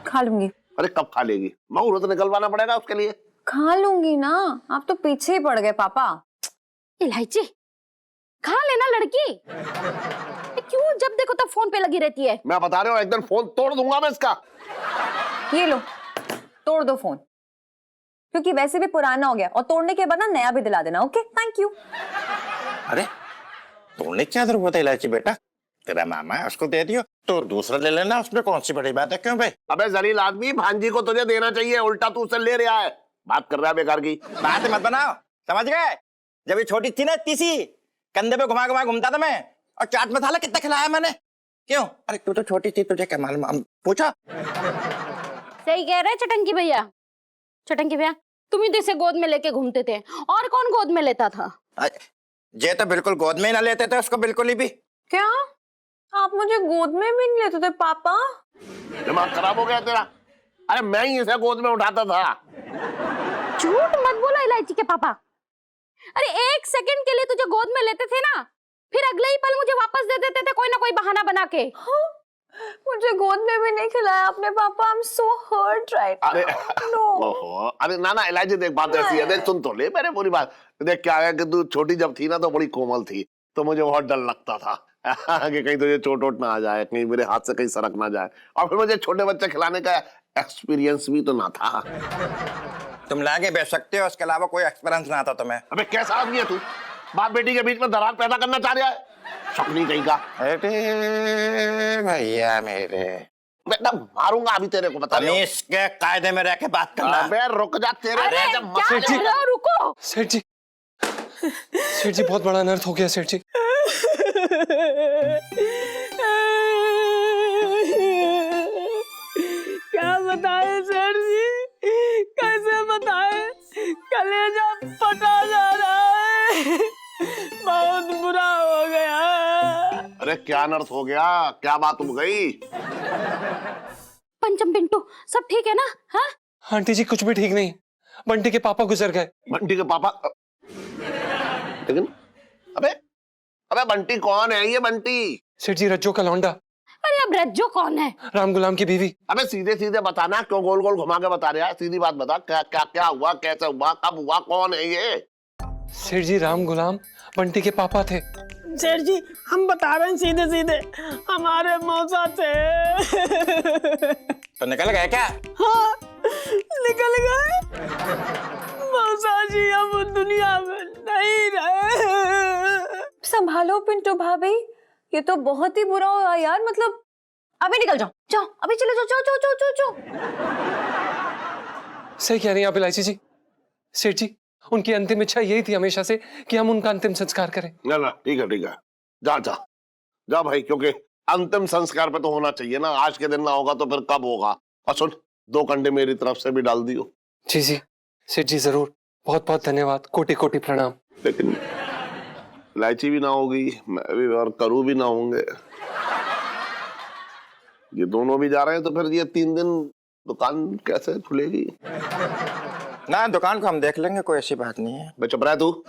S3: खा लूंगी।
S6: अरे कब खा लेगी? मुहूर्त निकलवाना पड़ेगा उसके लिए।
S3: खा लूंगी ना, आप तो पीछे ही पड़ गए पापा।
S10: इलायची खा लेना लड़की, क्यों जब देखो तब फोन पे लगी रहती है।
S6: मैं बता रहा हूँ एक दिन फोन तोड़ दूंगा मैं इसका।
S3: ये लो तोड़ दो फोन, क्योंकि वैसे भी पुराना हो गया, और तोड़ने के बाद ना नया भी दिला देना। Okay thank you.
S12: अरे तोड़ने क्या जरूरत है इलायची बेटा, तेरा मामा है उसको दे दियो, तो दूसरा ले लेना, उसमें कौन सी बड़ी बात है। क्यों भाई?
S6: अबे जलील आदमी, भांजी को तुझे देना चाहिए, उल्टा तू उससे ले रहा है। बात कर रहा है बेकार की।
S12: बात मत बनाओ, समझ गए? जब ये छोटी थी ना तीसी, कंधे पे घुमा घुमा घूमता था मैं, और चाट मसाला कितना खिलाया मैंने। क्यों? अरे तू तो छोटी थी, तुझे क्या मालूम? पूछा।
S10: सही कह रहे चटंकी भैया। चटंकी भैया तुम ही तो इसे गोद में लेके घूमते थे, और कौन गोद में लेता था?
S12: ये तो बिल्कुल गोद में ही ना लेते थे उसको, बिल्कुल ही भी।
S3: क्या आप मुझे गोद में भी नहीं लेते थे पापा?
S6: दिमाग खराब हो गया तेरा? अरे मैं ही इसे गोद में उठाता था।
S10: झूठ मत बोलो इलायची के पापा। अरे 1 सेकंड के लिए तुझे गोद में लेते थे ना, फिर अगले ही पल मुझे वापस दे देते थे कोई ना कोई बहाना बना के।
S3: मुझे गोद में भी नहीं खिलाया आपने पापा। I am so hurt right
S6: अरे
S3: नो।
S6: ओहो, अरे ना इलायची देख, बात ऐसी है, देख सुन तो ले मेरे पूरी बात। देख क्या है कि तू छोटी जब थी ना तो बड़ी कोमल थी, तो मुझे बहुत डर लगता था कि कहीं तुझे चोट वोट ना आ जाए, कहीं मेरे हाथ से कहीं सरक ना जाए। और फिर मुझे छोटे बच्चे खिलाने का एक्सपीरियंस भी तो ना था।
S12: तुम लाके बेच सकते हो, उसके अलावा कोई एक्सपीरियंस ना था तुम्हें।
S6: अबे कैसा आदमी है तू? बाप बेटी के बीच में दरार पैदा करना चाह रहा है, शकुनी कहीं का।
S12: अरे भैया मेरे,
S6: बेटा मारूंगा अभी तेरे को, बता रहा हूं।
S12: इसके कायदे में रह के बात करना।
S6: अबे रुक जा, तेरे
S10: अरे
S6: जब
S10: क्या
S1: सेठ जी।
S10: कर रहे हो? रुको।
S1: सेठ जी बहुत बड़ा अनर्थ हो गया सेठ जी।
S4: क्या बताए सेठ जी, कैसे बताए? कलेजा फटा जा रहा है, बहुत बुरा हो गया।
S6: अरे क्या अनर्थ हो गया? क्या बात हो गई?
S10: पंचम पिंटू सब ठीक है ना? हाँ
S1: आंटी जी कुछ भी ठीक नहीं, बंटी के पापा गुजर गए।
S6: बंटी के पापा? लेकिन अबे बंटी कौन है? ये बंटी
S1: सेठ जी रज्जो का लौंडा।
S10: अरे अब रज्जो कौन है?
S1: राम गुलाम की बीवी।
S6: अबे सीधे सीधे बताना, क्यों गोल गोल घुमा के बता रहा है? सीधी बात बता, क्या क्या क्या हुआ, कैसे हुआ, कब हुआ, कौन है ये?
S1: सेठ जी राम गुलाम बंटी के पापा थे।
S4: सेठ जी हम बता रहे हैं सीधे सीधे, हमारे मौसा थे।
S12: तो निकल गए क्या?
S4: हाँ निकल गए मौसा जी, अब दुनिया में नहीं रहे।
S3: संभालो पिंटू भाभी, ये तो बहुत ही बुरा हुआ यार। मतलब अभी निकल जाओ, जाओ अभी चले जाओ, जाओ जाओ जाओ जाओ।
S1: सही कह रही हैं आप इलायची जी। सेठ जी उनकी अंतिम इच्छा यही थी हमेशा से कि हम उनका अंतिम संस्कार करें।
S6: ना ठीक है, जा भाई, क्योंकि अंतिम संस्कार पे तो होना चाहिए ना। आज के दिन ना होगा तो फिर कब होगा? और सुन, 2 कंडे मेरी तरफ से भी डाल दियो।
S1: जी सेठ जी जरूर, बहुत बहुत धन्यवाद, कोटि कोटि प्रणाम।
S6: लेकिन इलायची भी ना होगी, मैं भी और करू भी ना होंगे, ये दोनों भी जा रहे हैं, तो फिर ये 3 दिन दुकान कैसे खुलेगी?
S12: ना दुकान को हम देख लेंगे, कोई ऐसी बात नहीं है।
S6: बे चुप रह तू।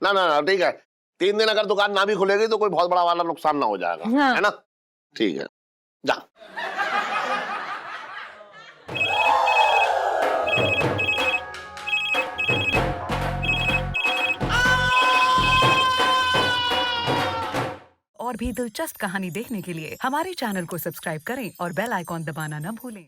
S6: ना ठीक है, 3 दिन अगर दुकान ना भी खुलेगी तो कोई बहुत बड़ा वाला नुकसान ना हो जाएगा।
S3: हाँ।
S6: है ना? ठीक है, जा।
S15: और भी दिलचस्प कहानी देखने के लिए हमारे चैनल को सब्सक्राइब करें और बेल आइकॉन दबाना न भूलें।